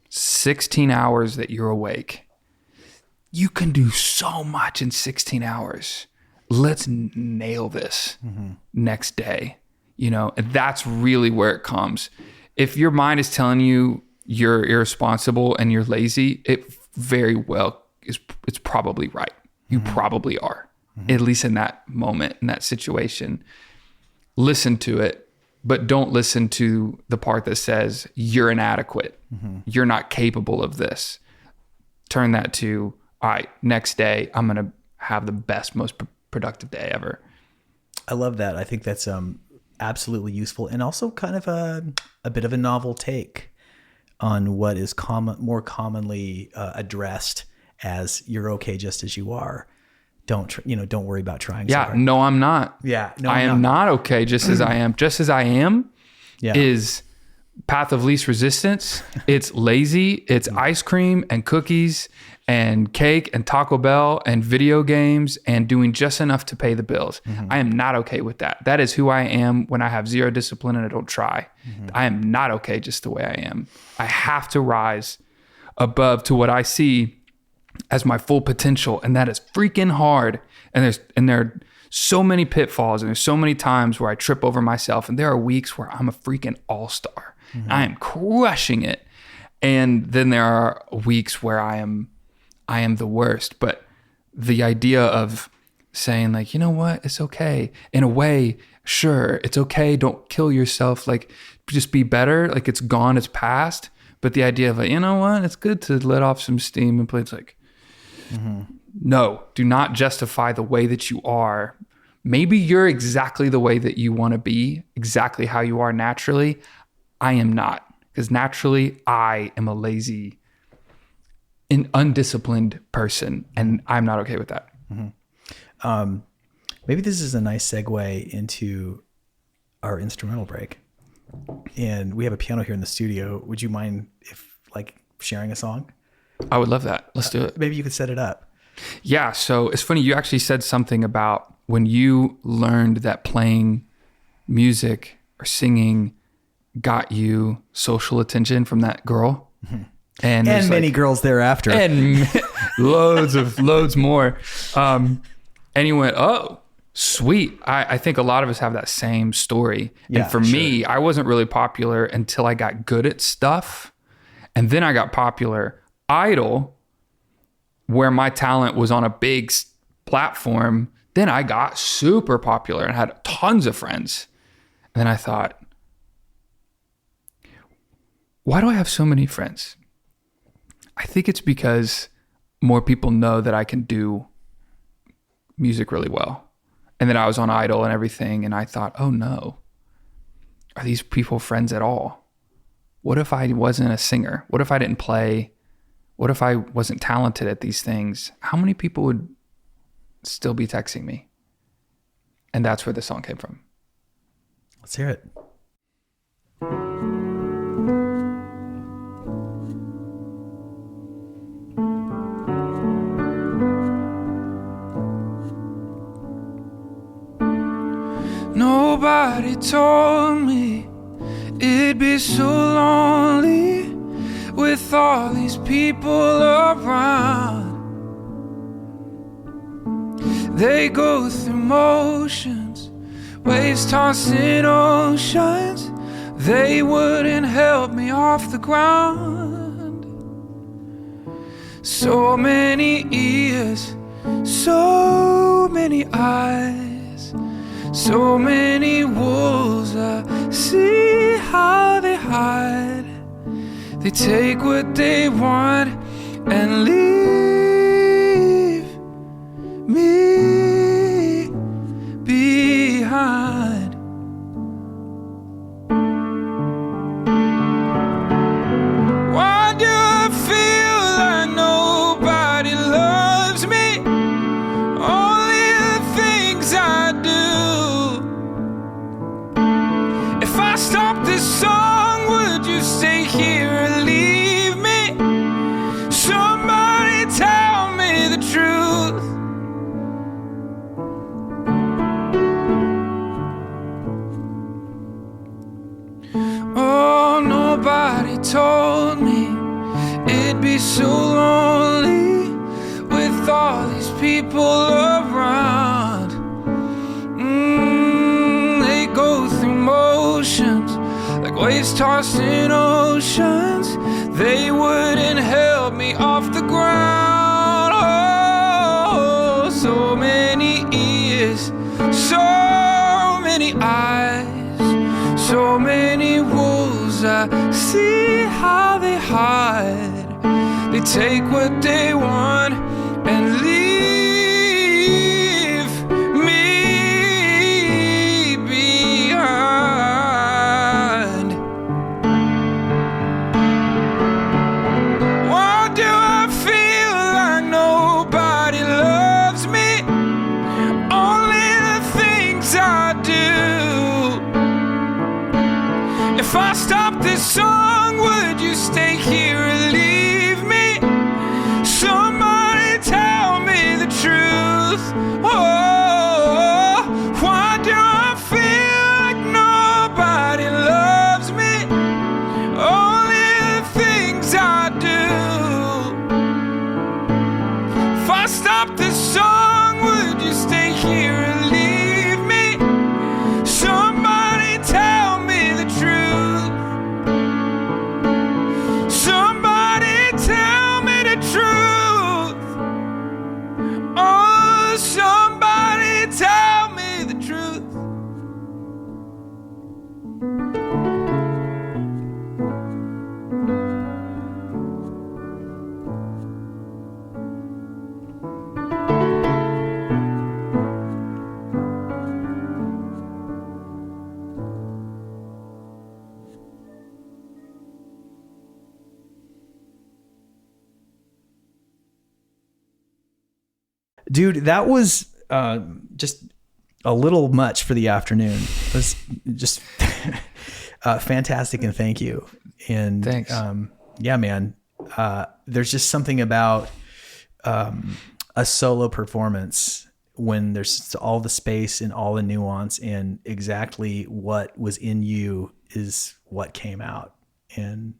16 hours that you're awake. You can do so much in 16 hours. Let's nail this next day. And that's really where it comes. If your mind is telling you you're irresponsible and you're lazy, it very well it's probably right. You probably are, at least in that moment, in that situation. Listen to it, but don't listen to the part that says you're inadequate. You're not capable of this. Turn that to, all right, next day, I'm going to have the best, most productive day ever. I love that. I think that's absolutely useful, and also kind of a bit of a novel take on what is more commonly addressed as you're okay just as you are. Don't worry about trying. Yeah, so hard. No, I'm not. Yeah, no, I am not okay just as I am. Just as I am is path of least resistance. It's lazy. It's ice cream and cookies and cake and Taco Bell and video games and doing just enough to pay the bills. I am not okay with that. That is who I am when I have zero discipline and I don't try. I am not okay just the way I am. I have to rise above to what I see as my full potential, and that is freaking hard. And there are so many pitfalls, and there's so many times where I trip over myself, and there are weeks where I'm a freaking all-star. I am crushing it. And then there are weeks where I am the worst. But the idea of saying like, you know what, it's okay. In a way, sure, it's okay. Don't kill yourself. Like, just be better. Like, it's gone, it's past. But the idea of like, you know what, it's good to let off some steam and play. It's like, no, do not justify the way that you are. Maybe you're exactly the way that you want to be, exactly how you are naturally. I am not, because naturally I am a lazy, an undisciplined person, and I'm not okay with that. Maybe this is a nice segue into our instrumental break. And we have a piano here in the studio. Would you mind if like sharing a song? I would love that. Let's do it. Maybe you could set it up. Yeah. So it's funny. You actually said something about when you learned that playing music or singing got you social attention from that girl. And many girls thereafter. And loads more. And you went, oh, sweet. I think a lot of us have that same story. Yeah, and for me, I wasn't really popular until I got good at stuff. And then I got popular. Idol, where my talent was on a big platform, then I got super popular and had tons of friends. And then I thought, why do I have so many friends? I think it's because more people know that I can do music really well. And then I was on Idol and everything, and I thought, oh no, are these people friends at all? What if I wasn't a singer? What if I didn't play? What if I wasn't talented at these things? How many people would still be texting me? And that's where the song came from. Let's hear it. Nobody told me it'd be so lonely with all these people around. They go through motions, waves tossing oceans. They wouldn't help me off the ground. So many ears, so many eyes, so many wolves. I see how they hide. They take what they want and leave me behind. Why do I feel like nobody loves me? Only the things I do. If I stop this song, would you stay here or leave me? Somebody tell me the truth. Oh, nobody told me it'd be so lonely with all these people around. They go through motions like waves tossed in oceans. They wouldn't help me off the ground. Oh, so many ears, so many eyes, so many wolves. I see how they hide. They take what they want and leave me behind. Why do I feel like nobody loves me? Only the things I do. If I stop this song, would you stay here or leave me? Somebody tell me the truth. Oh, why do I feel like nobody loves me? Only the things I do. If I stop this song, would you stay here or leave me? Somebody tell me the truth. Somebody tell me the truth. Oh, somebody Dude, that was just a little much for the afternoon. It was just fantastic, and thank you. And Thanks. Yeah, man. There's just something about a solo performance when there's all the space and all the nuance, and exactly what was in you is what came out. And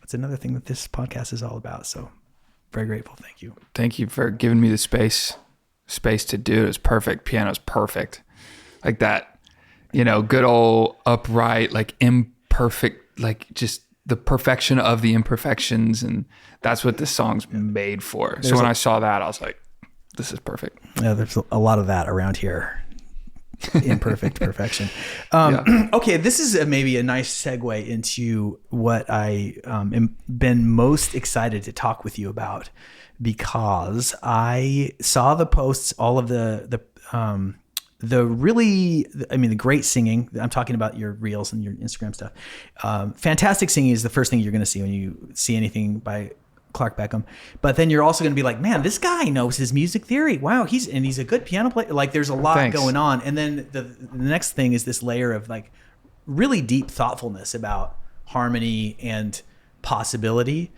it's another thing that this podcast is all about. So very grateful. Thank you. Thank you for giving me the space to do it. It was perfect. Piano's perfect. Like that, good old upright, like imperfect, like just the perfection of the imperfections. And that's what this song's made for. So when I saw that, I was like, this is perfect. Yeah, there's a lot of that around here. Imperfect perfection. Okay, this is maybe a nice segue into what I am been most excited to talk with you about, because I saw the posts, all of the great singing. I'm talking about your reels and your Instagram stuff. Fantastic singing is the first thing you're going to see when you see anything by Clark Beckham. But then you're also going to be like, man, this guy knows his music theory. Wow, he's a good piano player. Like, there's a lot going on. And then the next thing is this layer of like really deep thoughtfulness about harmony and possibility,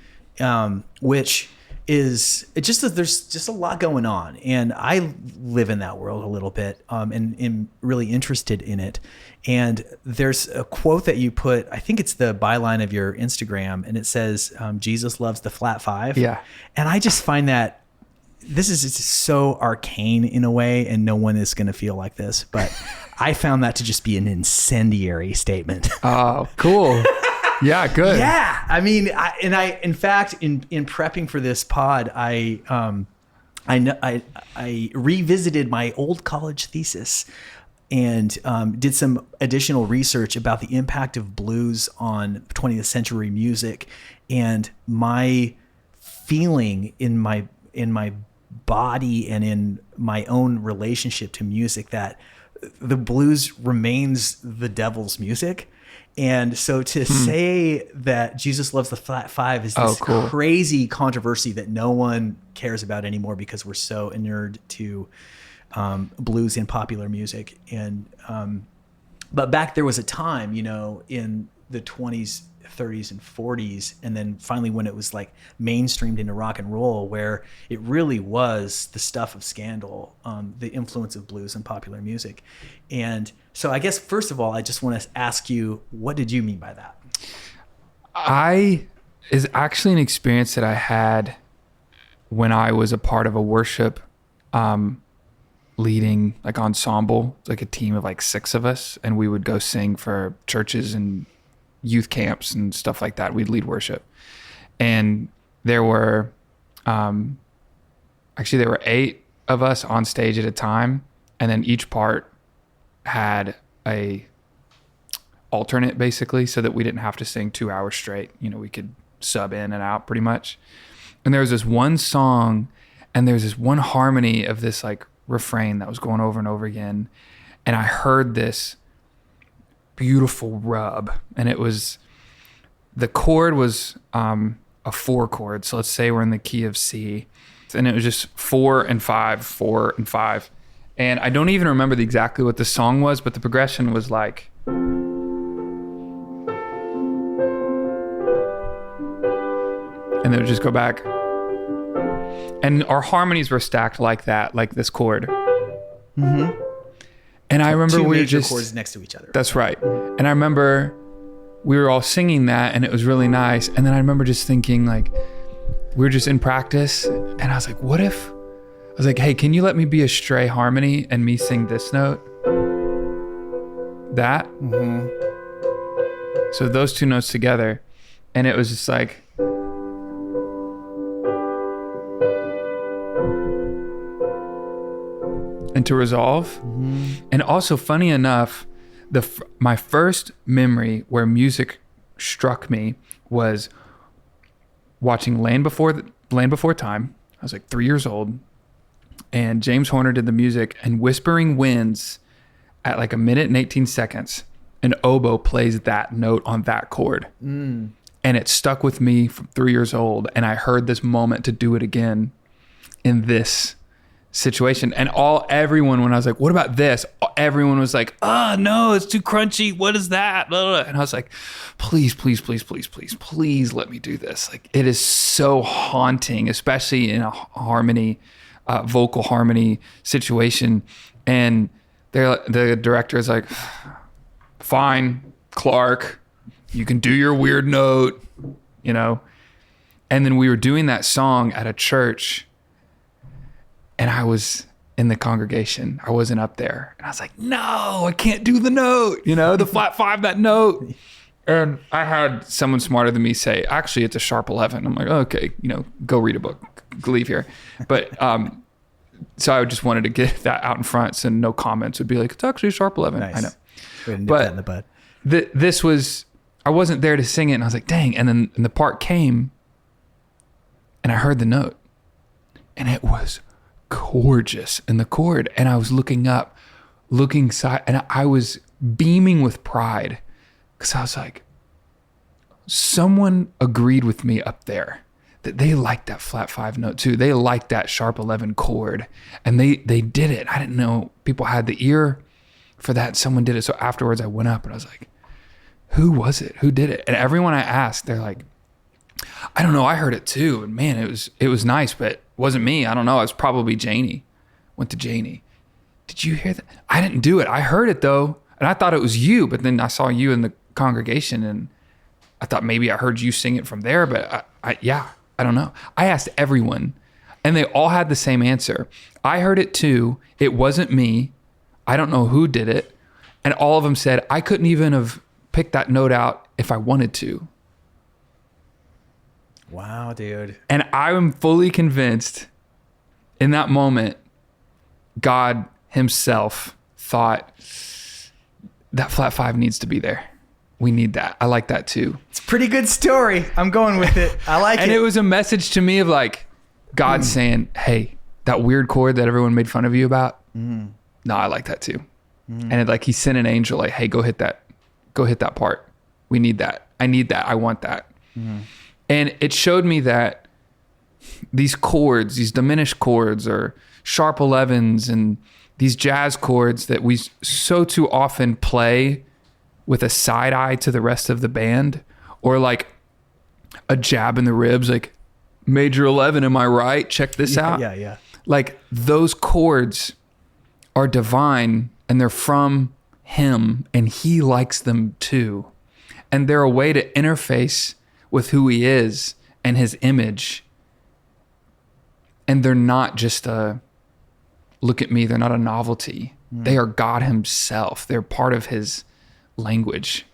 which is there's just a lot going on. And I live in that world a little bit, and am really interested in it. And there's a quote that you put, I think it's the byline of your Instagram, and it says, Jesus loves the flat five. Yeah. And I just find that this is just so arcane in a way, and no one is going to feel like this, but I found that to just be an incendiary statement. Oh, cool. Yeah, good. Yeah. I mean, in fact, in prepping for this pod, I revisited my old college thesis and did some additional research about the impact of blues on 20th century music, and my feeling in my body and in my own relationship to music that the blues remains the devil's music. And so to say that Jesus loves the flat five is this crazy controversy that no one cares about anymore, because we're so inured to blues in popular music. And but back there was a time, in the 20s, 30s, and 40s, and then finally when it was like mainstreamed into rock and roll, where it really was the stuff of scandal, the influence of blues in popular music. And so I guess first of all, I just want to ask you, what did you mean by that? Is actually an experience that I had when I was a part of a worship leading like ensemble, like a team of like 6 of us, and we would go sing for churches and youth camps and stuff like that. We'd lead worship, and there were 8 of us on stage at a time, and then each part had a alternate, basically, so that we didn't have to sing 2 hours straight. We could sub in and out pretty much. And there was this one song, and there's this one harmony of this like refrain that was going over and over again, and I heard this beautiful rub, and it was, the chord was a 4 chord, so let's say we're in the key of C, and it was just 4 and 5, 4 and 5, and I don't even remember exactly what the song was, but the progression was like, and then it would just go back, and our harmonies were stacked like that, like this chord. Mm-hmm. And I remember 2 we major just chords next to each other. That's right. And I remember we were all singing that, and it was really nice. And then I remember just thinking, like, we were just in practice, and I was like, what if, I was like, hey, can you let me be a stray harmony and me sing this note? That. Mm-hmm. So those 2 notes together, and it was just like, and to resolve. Mm-hmm. And also, funny enough, my first memory where music struck me was watching Land Before Time. I was like 3 years old, and James Horner did the music, and Whispering Winds at like 1 minute and 18 seconds, an oboe plays that note on that chord. And it stuck with me from 3 years old, and I heard this moment to do it again. in this situation. And everyone, when I was like, what about this? Everyone was like, oh no, it's too crunchy. What is that? And I was like, please let me do this. Like, it is so haunting, especially in a harmony, vocal harmony situation. And the director is like, fine, Clark, you can do your weird note, you know? And then we were doing that song at a church, and I was in the congregation. I wasn't up there. And I was like, no, I can't do the note, you know, the flat 5, that note. And I had someone smarter than me say, actually, it's a sharp 11. I'm like, okay, you know, go read a book, leave here. But so I just wanted to get that out in front so no comments would be like, it's actually a sharp 11. Nice. I know. Way to nip But that in the bud. this was, I wasn't there to sing it. And I was like, dang. And then the part came and I heard the note and it was gorgeous in the chord. And I was looking up, looking side, and I was beaming with pride because I was like, someone agreed with me up there that they liked that flat 5 note too. They liked that sharp 11 chord and they did it. I didn't know people had the ear for that. Someone did it. So afterwards I went up and I was like, who was it? Who did it? And everyone I asked, they're like, I don't know. I heard it too. And man, it was nice, but it wasn't me. I don't know. It was probably Janie. Went to Janie. Did you hear that? I didn't do it. I heard it though. And I thought it was you, but then I saw you in the congregation and I thought maybe I heard you sing it from there, but I don't know. I asked everyone and they all had the same answer. I heard it too. It wasn't me. I don't know who did it. And all of them said, I couldn't even have picked that note out if I wanted to. Wow, dude. And I'm fully convinced in that moment, God himself thought that flat 5 needs to be there. We need that. I like that too. It's a pretty good story. I'm going with it. I like And it. it was a message to me of like God saying, hey, that weird chord that everyone made fun of you about. No, I like that too. And he sent an angel like, hey, go hit that part. We need that. I need that. I want that. And it showed me that these chords, these diminished chords or sharp 11s and these jazz chords that we so too often play with a side eye to the rest of the band, or like a jab in the ribs, like major 11, am I right? Check this out. Yeah. Like those chords are divine and they're from him and he likes them too. And they're a way to interface with who he is and his image. And they're not just a look at me. They're not a novelty. They are God himself. They're part of his language.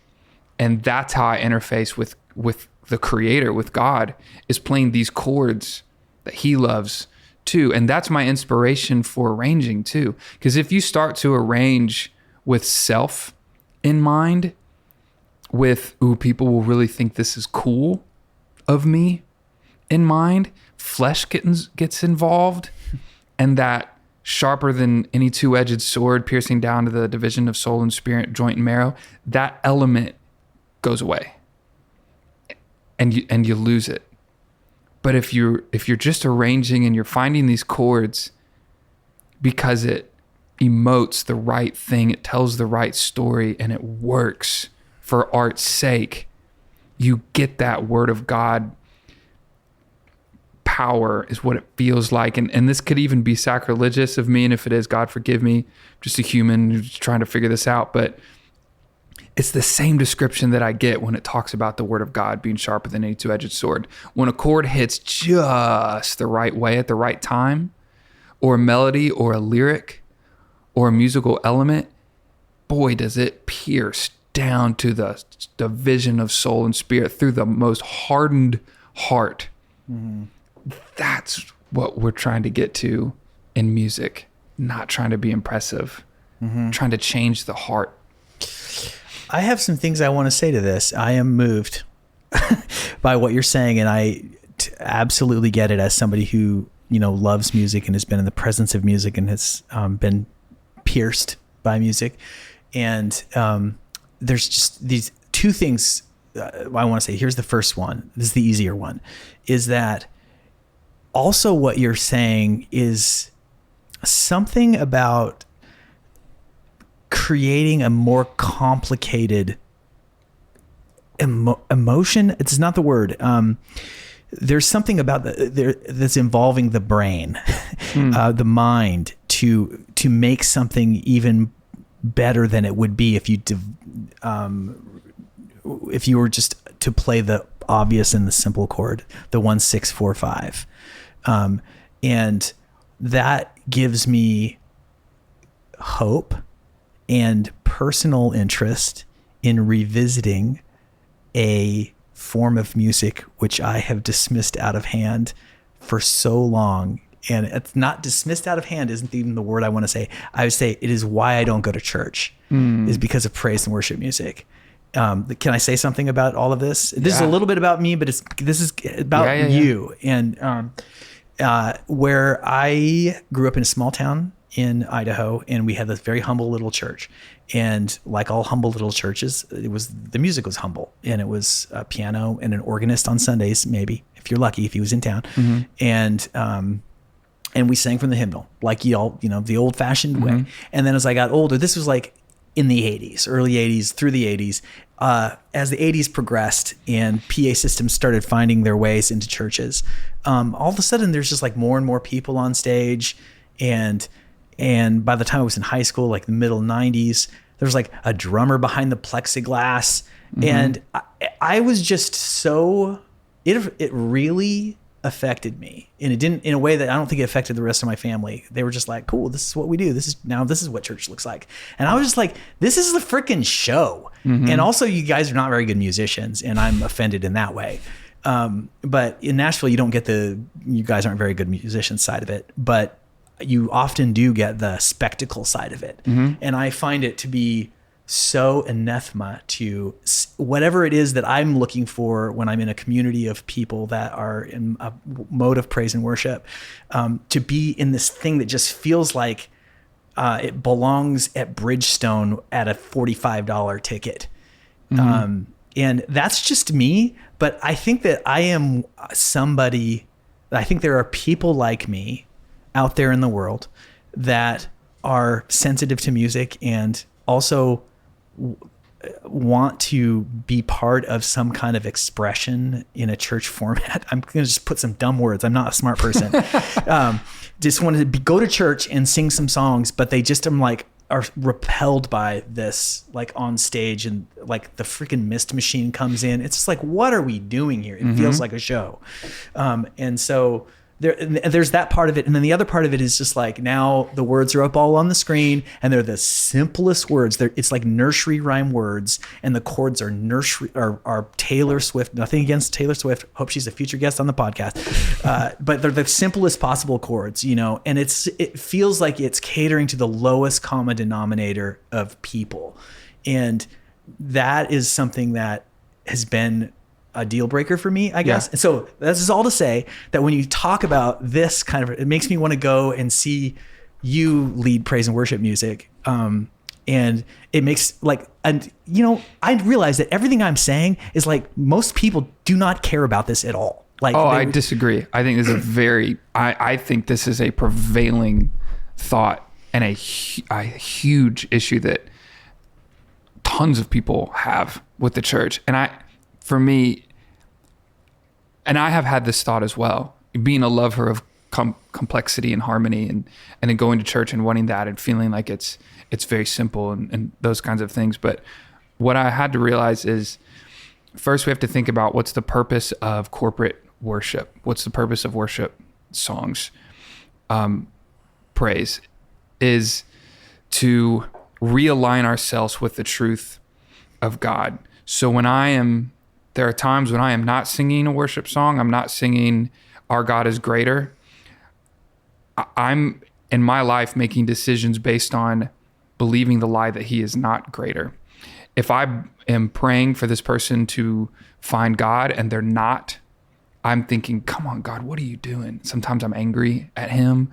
And that's how I interface with the creator, with God, is playing these chords that he loves too. And that's my inspiration for arranging too. Because if you start to arrange with self in mind, with, ooh, people will really think this is cool of me in mind, flesh gets involved, and that sharper than any two-edged sword piercing down to the division of soul and spirit, joint and marrow, that element goes away and you lose it. But if you're just arranging and you're finding these chords because it emotes the right thing, it tells the right story, and it works for art's sake, you get that word of God power is what it feels like. And this could even be sacrilegious of me. And if it is, God forgive me, just a human who's trying to figure this out. But it's the same description that I get when it talks about the word of God being sharper than any two-edged sword. When a chord hits just the right way at the right time, or a melody or a lyric or a musical element, boy, does it pierce down to the division of soul and spirit through the most hardened heart. That's what we're trying to get to in music, not trying to be impressive, trying to change the heart. I have some things I want to say to this. I am moved by what you're saying, and I absolutely get it as somebody who, loves music and has been in the presence of music and has been pierced by music. And there's just these two things I want to say. Here's the first one. This is the easier one, is that also what you're saying is something about creating a more complicated emotion. It's not the word. There's something about that's involving the brain, the mind, to make something even better than it would be if you were just to play the obvious and the simple chord, the 1 6 4 5, and that gives me hope and personal interest in revisiting a form of music which I have dismissed out of hand for so long. And it's not dismissed out of hand isn't even the word I want to say. I would say it is why I don't go to church, is because of praise and worship music. Can I say something about all of this? This is a little bit about me, but this is about you. And where I grew up in a small town in Idaho, and we had this very humble little church. And like all humble little churches, the music was humble, and it was a piano and an organist on Sundays, maybe if you're lucky, if he was in town. And we sang from the hymnal, like the old fashioned way. And then as I got older, this was like in the 80s, early 80s through the 80s, as the 80s progressed and PA systems started finding their ways into churches, all of a sudden there's just like more and more people on stage. And by the time I was in high school, like the middle 90s, there was like a drummer behind the plexiglass. And I was just it really affected me. And it didn't in a way that I don't think it affected the rest of my family. They were just like, cool, this is what we do. This is what church looks like. And I was just like, this is the freaking show. And also you guys are not very good musicians, and I'm offended in that way. But in Nashville, you don't get you guys aren't very good musicians side of it, but you often do get the spectacle side of it. And I find it to be so anathema to whatever it is that I'm looking for when I'm in a community of people that are in a mode of praise and worship, to be in this thing that just feels like it belongs at Bridgestone at a $45 ticket. And that's just me, but I think that I am I think there are people like me out there in the world that are sensitive to music and also want to be part of some kind of expression in a church format. I'm going to just put some dumb words. I'm not a smart person. Just wanted to go to church and sing some songs, but they just are repelled by this, like on stage, and like the freaking mist machine comes in. It's just like, what are we doing here? It feels like a show. And so there's that part of it. And then the other part of it is just like, now the words are up all on the screen, and they're the simplest words. It's like nursery rhyme words, and the chords are are Taylor Swift. Nothing against Taylor Swift. Hope she's a future guest on the podcast. But they're the simplest possible chords, and it feels like it's catering to the lowest common denominator of people. And that is something that has been a deal breaker for me, I guess. And so this is all to say that when you talk about this kind of, it makes me want to go and see you lead praise and worship music. And it makes I realize that everything I'm saying is like, most people do not care about this at all. Like, I disagree. I think this is I think this is a prevailing thought and a huge issue that tons of people have with the church. And for me, and I have had this thought as well, being a lover of complexity and harmony, and then going to church and wanting that and feeling like it's very simple and those kinds of things. But what I had to realize is, first we have to think about what's the purpose of corporate worship. What's the purpose of worship songs? Praise is to realign ourselves with the truth of God. So there are times when I am not singing a worship song, I'm not singing Our God is Greater. I'm in my life making decisions based on believing the lie that He is not greater. If I am praying for this person to find God and they're not, I'm thinking, come on, God, what are you doing? Sometimes I'm angry at Him.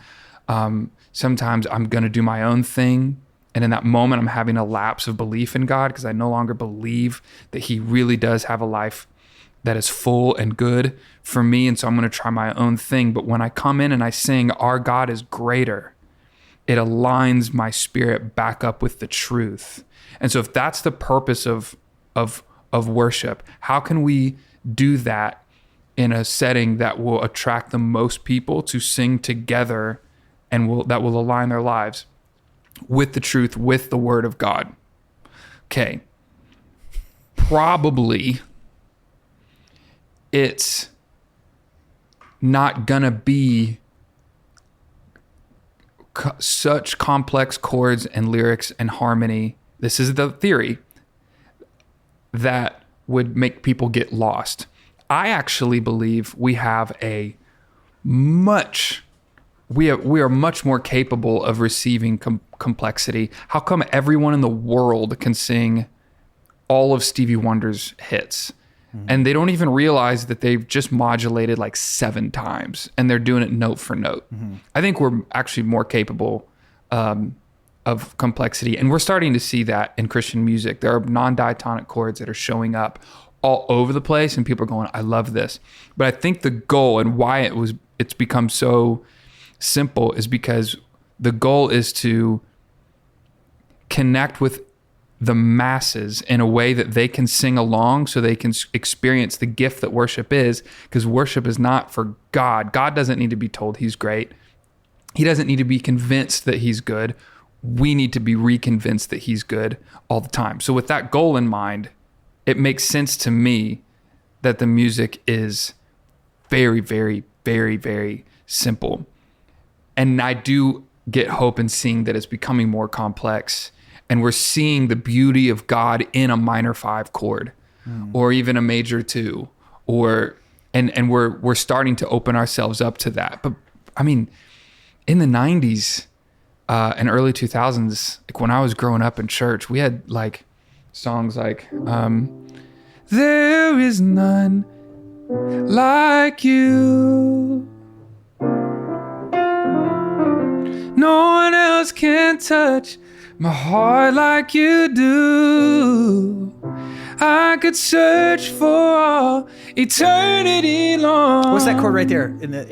Sometimes I'm going to do my own thing. And in that moment, I'm having a lapse of belief in God because I no longer believe that He really does have a life that is full and good for me, and so I'm going to try my own thing. But when I come in and I sing, our God is greater, it aligns my spirit back up with the truth. And so if that's the purpose of worship, how can we do that in a setting that will attract the most people to sing together and that will align their lives with the truth, with the word of God? Okay. Probably it's not gonna be such complex chords and lyrics and harmony. This is the theory that would make people get lost. I actually believe we have we are much more capable of receiving complexity. How come everyone in the world can sing all of Stevie Wonder's hits? And they don't even realize that they've just modulated like 7 times and they're doing it note for note. I think we're actually more capable of complexity. And we're starting to see that in Christian music. There are non-diatonic chords that are showing up all over the place and people are going, I love this. But I think the goal and why it's become so simple is because the goal is to connect with the masses in a way that they can sing along so they can experience the gift that worship is, because worship is not for God. God doesn't need to be told he's great. He doesn't need to be convinced that he's good. We need to be reconvinced that he's good all the time. So with that goal in mind, it makes sense to me that the music is very, very, very, very simple. And I do get hope in seeing that it's becoming more complex. And we're seeing the beauty of God in a minor 5 chord, or even a major 2, and we're starting to open ourselves up to that. But I mean, in the 90s and early 2000s, like when I was growing up in church, we had like songs like "There is none like you. No one else can touch my heart like you do. I could search for all eternity long." What's that chord right there in the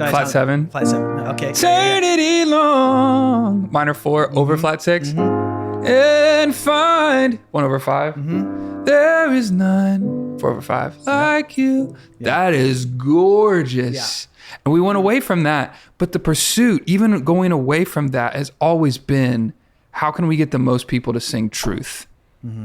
Flat 7. Flat 7. Okay. Eternity long. Minor 4 over flat 6. And find 1 over 5. There is none 4 over 5 like you. That is gorgeous. And we went away from that. But the pursuit, even going away from that, has always been, how can we get the most people to sing truth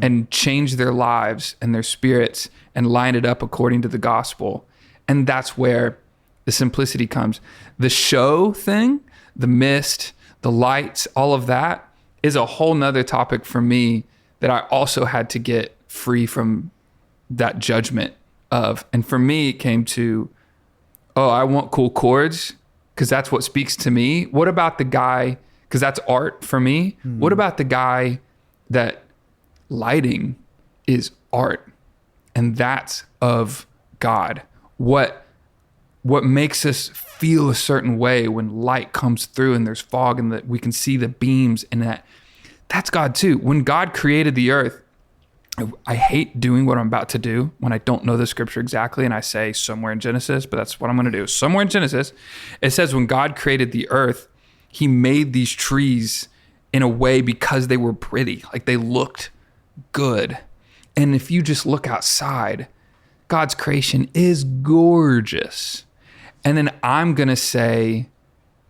and change their lives and their spirits and line it up according to the gospel? And that's where the simplicity comes. The show thing, the mist, the lights, all of that is a whole nother topic for me that I also had to get free from that judgment of. And for me, it came to, I want cool chords because that's what speaks to me. What about the guy, because that's art for me. What about the guy that lighting is art and that's of God? What makes us feel a certain way when light comes through and there's fog and that we can see the beams, and that's God too. When God created the earth, I hate doing what I'm about to do when I don't know the scripture exactly and I say somewhere in Genesis, but that's what I'm going to do. Somewhere in Genesis, it says when God created the earth, he made these trees in a way because they were pretty, like they looked good. And if you just look outside, God's creation is gorgeous. And then I'm going to say,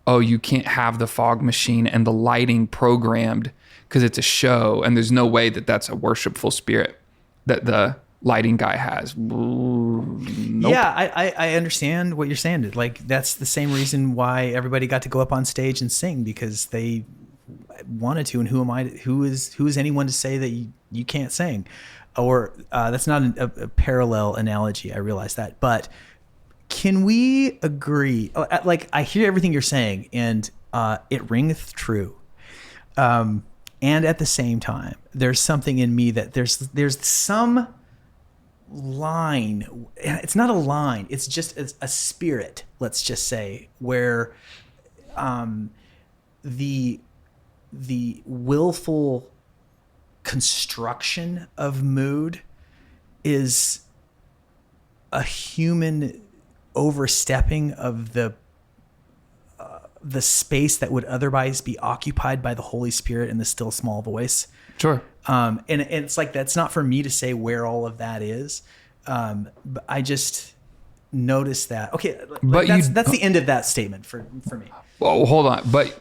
you can't have the fog machine and the lighting programmed because it's a show and there's no way that that's a worshipful spirit that the lighting guy has. Nope. Yeah, I understand what you're saying. Like, that's the same reason why everybody got to go up on stage and sing, because they wanted to. And who is anyone to say that you can't sing? Or that's not a parallel analogy. I realize that, but can we agree? Like, I hear everything you're saying, and it ringeth true. And at the same time, there's something in me that there's some line. It's not a line. It's just a spirit. Let's just say where the willful construction of mood is a human overstepping of the space that would otherwise be occupied by the Holy Spirit and the still small voice. Sure. And it's like, that's not for me to say where all of that is. But I just noticed that. Okay. But that's the end of that statement for me. Well, hold on. But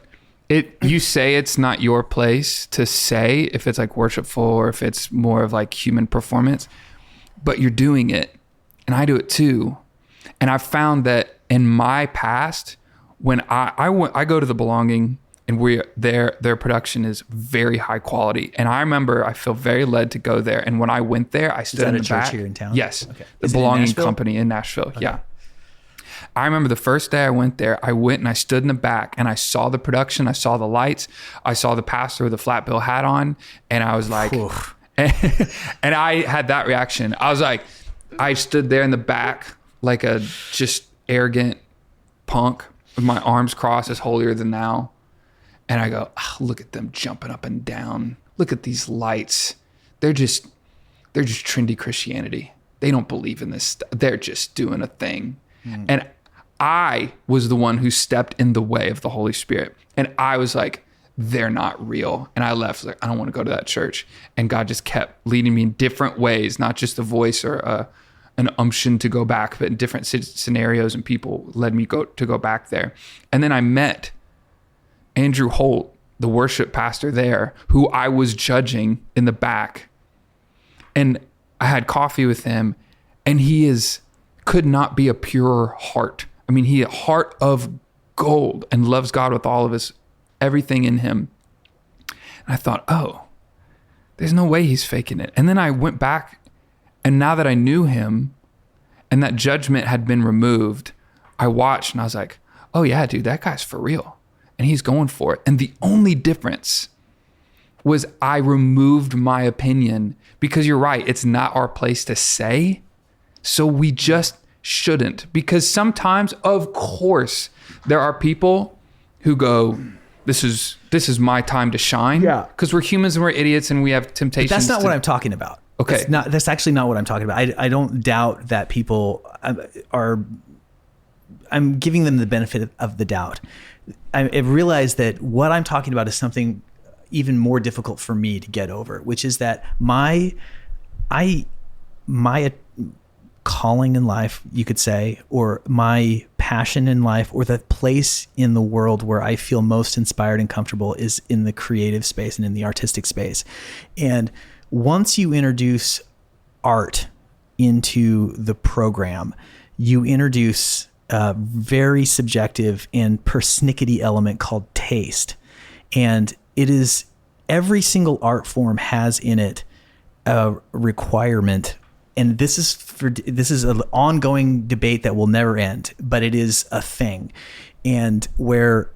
you say it's not your place to say if it's like worshipful or if it's more of like human performance, but you're doing it, and I do it too. And I've found that in my past, when I go to the Belonging, and their production is very high quality. And I remember I feel very led to go there. And when I went there, I stood in the back. Is that a church here in town? Yes. Okay. The Belonging Company in Nashville. Okay. Yeah. I remember the first day I went there, I went and I stood in the back and I saw the production. I saw the lights. I saw the pastor with the flat bill hat on. And I was like, and I had that reaction. I was like, I stood there in the back like a just arrogant punk with my arms crossed as holier than thou. And I go, oh, look at them jumping up and down. Look at these lights. They're just trendy Christianity. They don't believe in this stuff. They're just doing a thing. And I was the one who stepped in the way of the Holy Spirit. And I was like, they're not real. And I left like, I don't want to go to that church. And God just kept leading me in different ways, not just a voice or an unction to go back, but in different scenarios, and people led me to go back there. And then I met Andrew Holt, the worship pastor there, who I was judging in the back. And I had coffee with him, and he could not be a purer heart. I mean, he a heart of gold and loves God with all of everything in him. And I thought, oh, there's no way he's faking it. And then I went back, and now that I knew him and that judgment had been removed, I watched and I was like, oh yeah, dude, that guy's for real. And he's going for it. And the only difference was I removed my opinion, because you're right, it's not our place to say. So we just shouldn't, because sometimes, of course, there are people who go, this is my time to shine. Yeah. Because we're humans and we're idiots and we have temptations. But that's not what I'm talking about. Okay. That's actually not what I'm talking about. I don't doubt that people I'm giving them the benefit of the doubt. I realized that what I'm talking about is something even more difficult for me to get over, which is that my calling in life, you could say, or my passion in life, or the place in the world where I feel most inspired and comfortable is in the creative space and in the artistic space. And once you introduce art into the program, you introduce a very subjective and persnickety element called taste. And it is, every single art form has in it a requirement. And this is an ongoing debate that will never end, but it is a thing. And where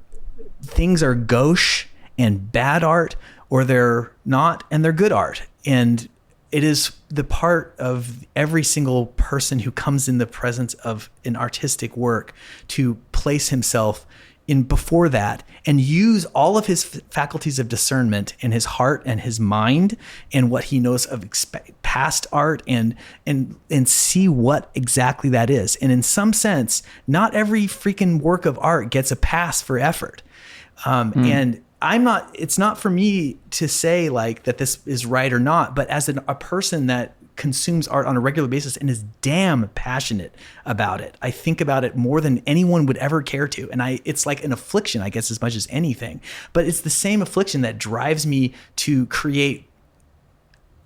things are gauche and bad art, or they're not and they're good art. And it is the part of every single person who comes in the presence of an artistic work to place himself in before that and use all of his faculties of discernment and his heart and his mind and what he knows of past art and see what exactly that is. And in some sense, not every freaking work of art gets a pass for effort. And it's not for me to say like that this is right or not, but as a person that consumes art on a regular basis and is damn passionate about it, I think about it more than anyone would ever care to. And it's like an affliction, I guess, as much as anything, but it's the same affliction that drives me to create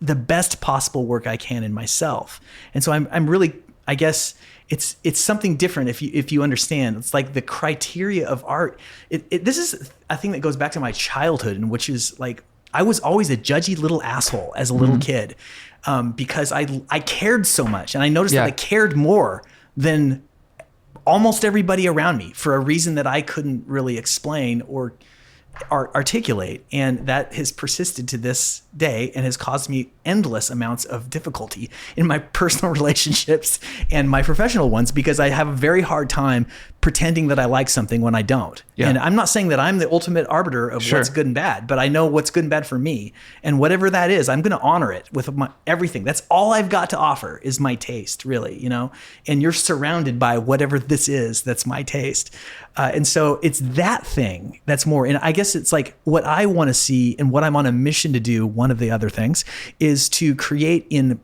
the best possible work I can in myself. And so I'm really, I guess, it's something different if you understand. It's like the criteria of art. This is a thing that goes back to my childhood, and which is like I was always a judgy little asshole as a little kid, because I cared so much, and I noticed that I cared more than almost everybody around me for a reason that I couldn't really explain or articulate. And that has persisted to this day and has caused me endless amounts of difficulty in my personal relationships and my professional ones, because I have a very hard time pretending that I like something when I don't. Yeah. And I'm not saying that I'm the ultimate arbiter of Sure. what's good and bad, but I know what's good and bad for me. And whatever that is, I'm going to honor it with everything. That's all I've got to offer is my taste, really, you know? And you're surrounded by whatever this is that's my taste. And so it's that thing that's more, and I guess it's like what I want to see and what I'm on a mission to do, one of the other things, is to create in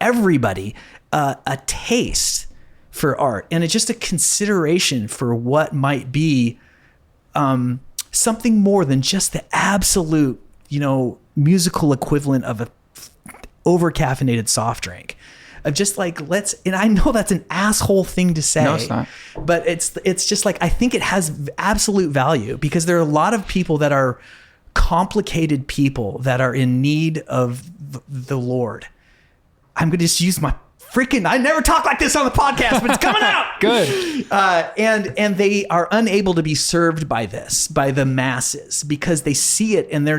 everybody a taste for art, and it's just a consideration for what might be something more than just the absolute, you know, musical equivalent of a over-caffeinated soft drink. Of just like, and I know that's an asshole thing to say. No, it's not. But it's just like, I think it has absolute value because there are a lot of people that are complicated people that are in need of the Lord. I'm going to just use my I never talk like this on the podcast, but it's coming out. Good. And they are unable to be served by the masses because they see it and they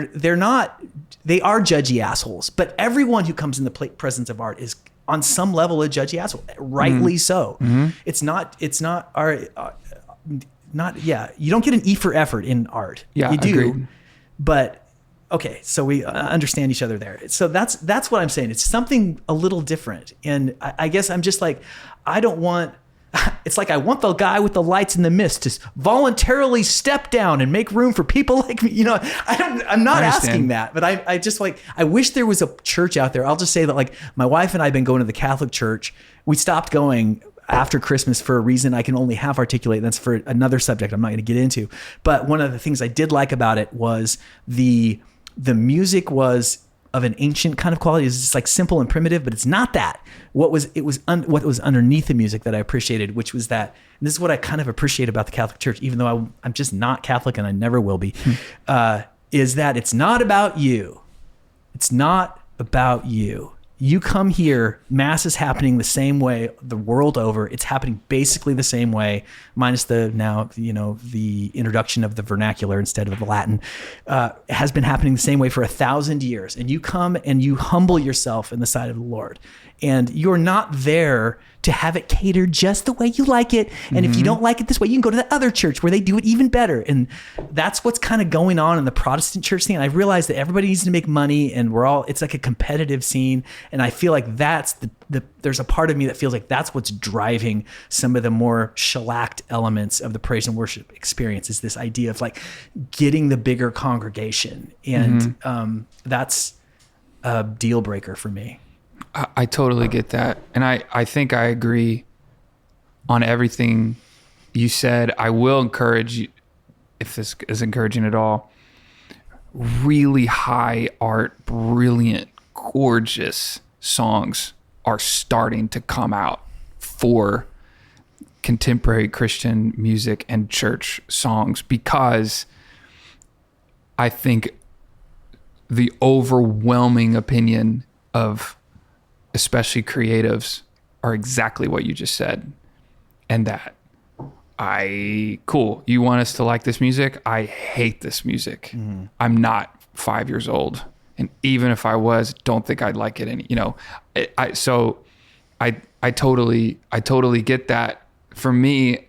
are judgy assholes. But everyone who comes in the presence of art is on some level a judgy asshole, rightly so. Mm-hmm. It's not you don't get an E for effort in art. Yeah, you do. agreed. But okay, so we understand each other there. So that's what I'm saying. It's something a little different. And I guess I'm just like, I want the guy with the lights and the mist to voluntarily step down and make room for people like me. You know, I'm not asking that, but I just like, I wish there was a church out there. I'll just say that like my wife and I have been going to the Catholic church. We stopped going after Christmas for a reason I can only half articulate. That's for another subject I'm not going to get into. But one of the things I did like about it was the music was of an ancient kind of quality. It's just like simple and primitive, but it's not that. What was underneath the music that I appreciated, which was that, and this is what I kind of appreciate about the Catholic Church, even though I'm just not Catholic and I never will be, is that it's not about you. It's not about you. You come here, mass is happening the same way the world over. It's happening basically the same way, minus the introduction of the vernacular instead of the Latin. It has been happening the same way for 1,000 years. And you come and you humble yourself in the sight of the Lord. And you're not there to have it catered just the way you like it. And if you don't like it this way, you can go to the other church where they do it even better. And that's what's kind of going on in the Protestant church thing. And I realize that everybody needs to make money and it's like a competitive scene. And I feel like that's there's a part of me that feels like that's what's driving some of the more shellacked elements of the praise and worship experience, is this idea of like getting the bigger congregation. And that's a deal breaker for me. I totally get that. And I think I agree on everything you said. I will encourage you, if this is encouraging at all, really high art, brilliant, gorgeous songs are starting to come out for contemporary Christian music and church songs, because I think the overwhelming opinion of especially creatives are exactly what you just said. And that cool. You want us to like this music? I hate this music. Mm-hmm. I'm not 5 years old. And even if I was, don't think I'd like it any, I totally get that. For me,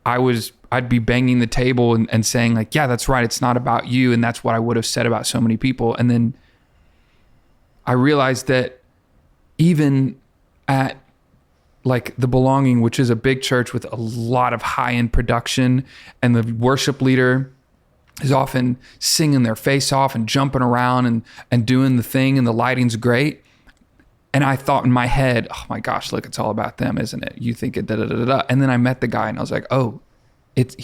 I'd be banging the table and saying like, yeah, that's right. It's not about you. And that's what I would have said about so many people. And then I realized that even at like the Belonging, which is a big church with a lot of high-end production, and the worship leader is often singing their face off and jumping around and doing the thing, and the lighting's great. And I thought in my head, oh my gosh, look, it's all about them, isn't it? You think it da-da-da-da-da. And then I met the guy and I was like, oh, it's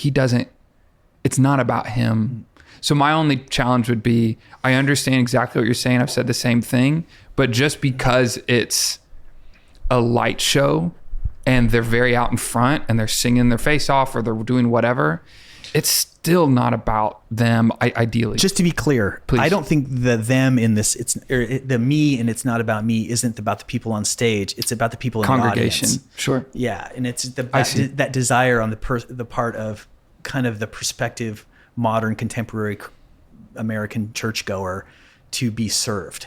not about him. So my only challenge would be, I understand exactly what you're saying. I've said the same thing, but just because it's a light show and they're very out in front and they're singing their face off or they're doing whatever, it's still not about them, ideally. Just to be clear, please. I don't think the them in this, the me and it's not about me isn't about the people on stage. It's about the people in congregation. The audience. Sure. Yeah. And it's that desire on the part of kind of the prospective modern contemporary American churchgoer to be served.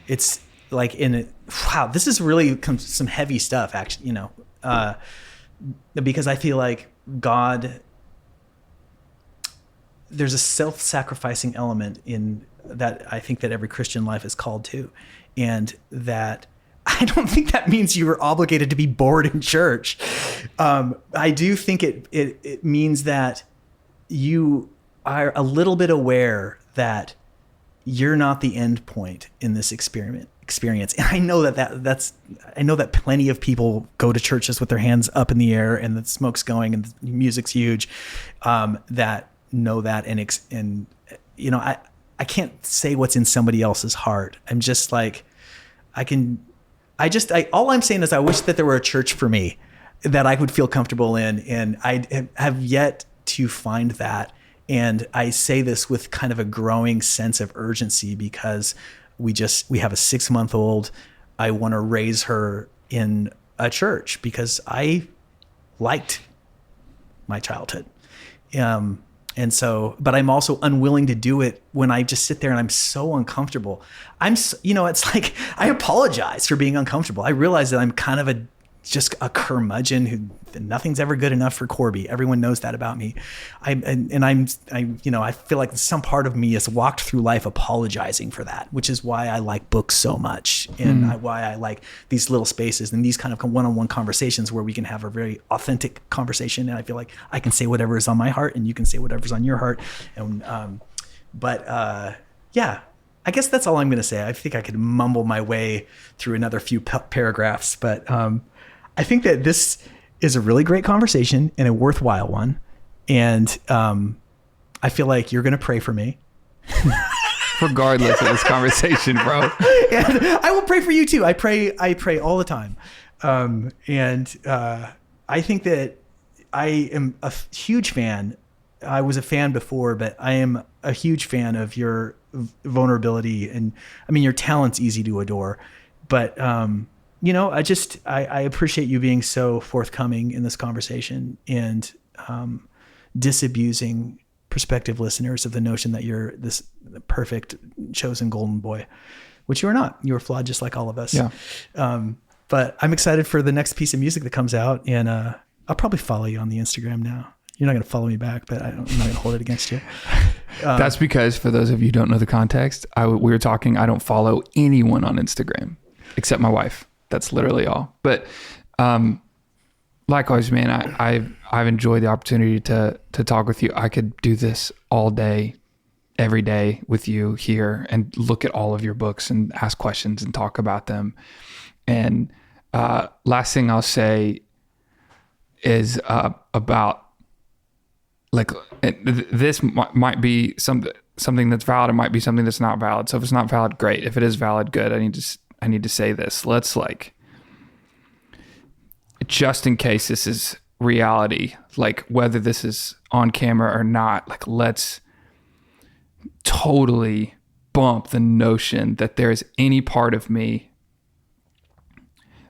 It's like this is really some heavy stuff, actually, because I feel like God, there's a self-sacrificing element in that I think that every Christian life is called to. And that I don't think that means you are obligated to be bored in church. I do think it means that you are a little bit aware that you're not the end point in this experience. And I know I know that plenty of people go to churches with their hands up in the air and the smoke's going and the music's huge, that know that. And, you know, I can't say what's in somebody else's heart. I'm just like, all I'm saying is I wish that there were a church for me that I would feel comfortable in. And I have yet to find that. And I say this with kind of a growing sense of urgency because we have a 6-month-old. I want to raise her in a church because I liked my childhood. And so, but I'm also unwilling to do it when I just sit there and I'm so uncomfortable. It's like, I apologize for being uncomfortable. I realize that I'm kind of just a curmudgeon who nothing's ever good enough for Korby. Everyone knows that about me. I feel like some part of me has walked through life apologizing for that, which is why I like books so much and why I like these little spaces and these kind of one-on-one conversations where we can have a very authentic conversation. And I feel like I can say whatever is on my heart and you can say whatever's on your heart. And, yeah, I guess that's all I'm going to say. I think I could mumble my way through another few paragraphs, but, I think that this is a really great conversation and a worthwhile one. And I feel like you're going to pray for me. Regardless of this conversation, bro. And I will pray for you too. I pray all the time. I think that I am a huge fan. I was a fan before, but I am a huge fan of your vulnerability. And I mean, your talent's easy to adore, but, I appreciate you being so forthcoming in this conversation and disabusing prospective listeners of the notion that you're this perfect chosen golden boy, which you are not. You are flawed just like all of us. Yeah. But I'm excited for the next piece of music that comes out, and I'll probably follow you on the Instagram now. You're not going to follow me back, but I'm not going to hold it against you. That's because, for those of you who don't know the context, we were talking, I don't follow anyone on Instagram except my wife. That's literally all. But likewise, man, I've enjoyed the opportunity to talk with you. I could do this all day, every day with you here and look at all of your books and ask questions and talk about them. And last thing I'll say is about, like, this might be something that's valid. It might be something that's not valid. So if it's not valid, great. If it is valid, good. I need to say this. Let's, like, just in case this is reality, like whether this is on camera or not, like, let's totally bump the notion that there is any part of me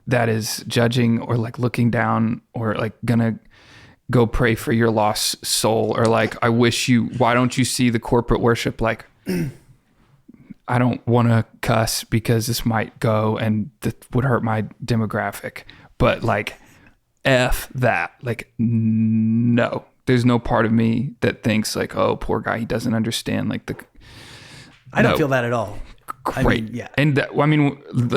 that is judging or like looking down or like gonna go pray for your lost soul or like, why don't you see the corporate worship? Like, I don't want to cuss because this might go and that would hurt my demographic, but like, F that. Like, no, there's no part of me that thinks like, oh, poor guy, he doesn't understand. Like I don't feel that at all. Great. I mean, yeah. And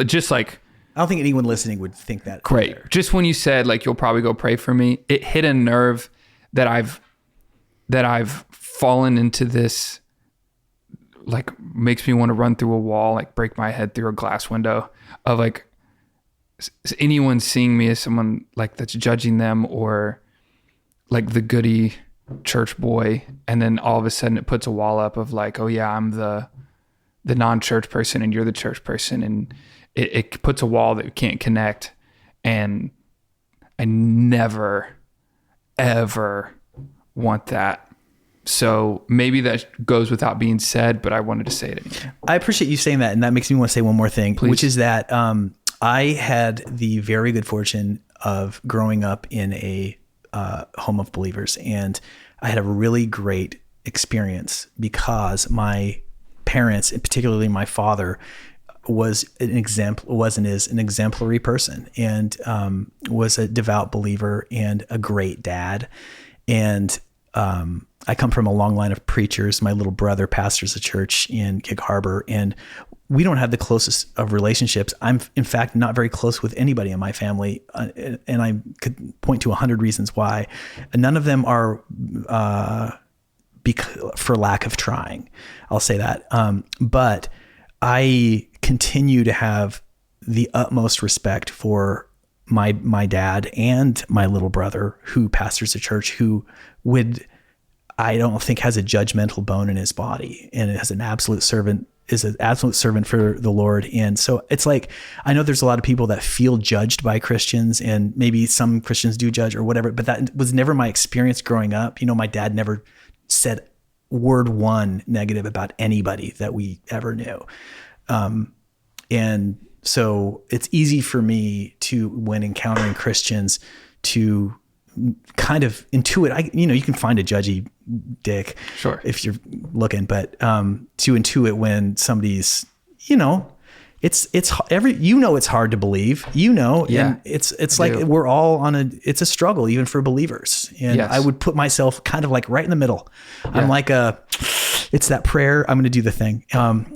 just like, I don't think anyone listening would think that. Great. Either. Just when you said like, you'll probably go pray for me, it hit a nerve that I've fallen into this, like, makes me want to run through a wall, like break my head through a glass window of like, is anyone seeing me as someone like that's judging them or like the goody church boy. And then all of a sudden it puts a wall up of like, oh yeah, I'm the non-church person and you're the church person. And it puts a wall that we can't connect. And I never, ever want that. So maybe that goes without being said, but I wanted to say it anyway. I appreciate you saying that. And that makes me want to say one more thing, Please. Which is that I had the very good fortune of growing up in a home of believers. And I had a really great experience because my parents, and particularly my father, was an exemplary person and was a devout believer and a great dad. And I come from a long line of preachers. My little brother pastors a church in Gig Harbor, and we don't have the closest of relationships. I'm, in fact, not very close with anybody in my family, and I could point to 100 reasons why. None of them are for lack of trying. I'll say that. But I continue to have the utmost respect for my dad and my little brother, who pastors a church, who I don't think has a judgmental bone in his body, and is an absolute servant for the Lord. And so it's like, I know there's a lot of people that feel judged by Christians, and maybe some Christians do judge or whatever, but that was never my experience growing up. My dad never said word one negative about anybody that we ever knew. And so it's easy for me to, when encountering Christians, to kind of intuit. You can find a judgy dick, sure, if you're looking, but to intuit when somebody's, it's hard to believe, and it's like we're all it's a struggle even for believers. And I would put myself kind of like right in the middle. I'm like it's that prayer. I'm going to do the thing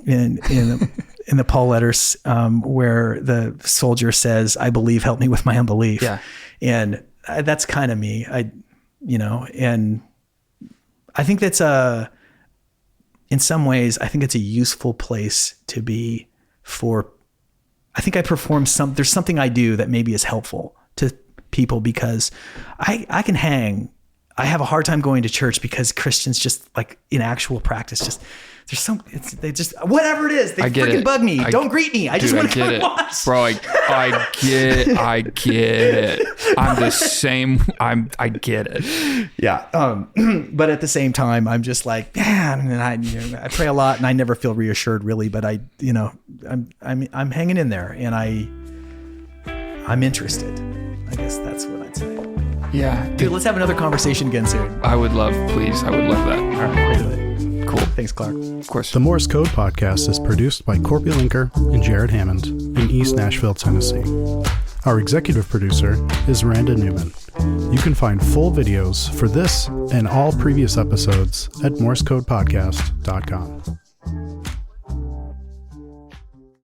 in the Paul letters where the soldier says, "I believe, help me with my unbelief." Yeah. And that's kind of me. And I think that's in some ways, I think it's a useful place to be I think I perform there's something I do that maybe is helpful to people, because I can hang. I have a hard time going to church because Christians just, like, in actual practice, they just whatever it is, they freaking bug me. Don't greet me. I just want to come watch. Bro, I get it. I'm the same. I get it. Yeah. But at the same time, I'm just like, man, and I pray a lot, and I never feel reassured really, but I'm hanging in there, and I'm interested. I guess that's what I'd say. Yeah. Dude, let's have another conversation again soon. I would love that. All right, we'll do it. Cool. Thanks, Clark. Of course. The Morse Code Podcast is produced by Korby Lenker and Jared Hammond in East Nashville, Tennessee. Our executive producer is Randa Newman. You can find full videos for this and all previous episodes at morsecodepodcast.com.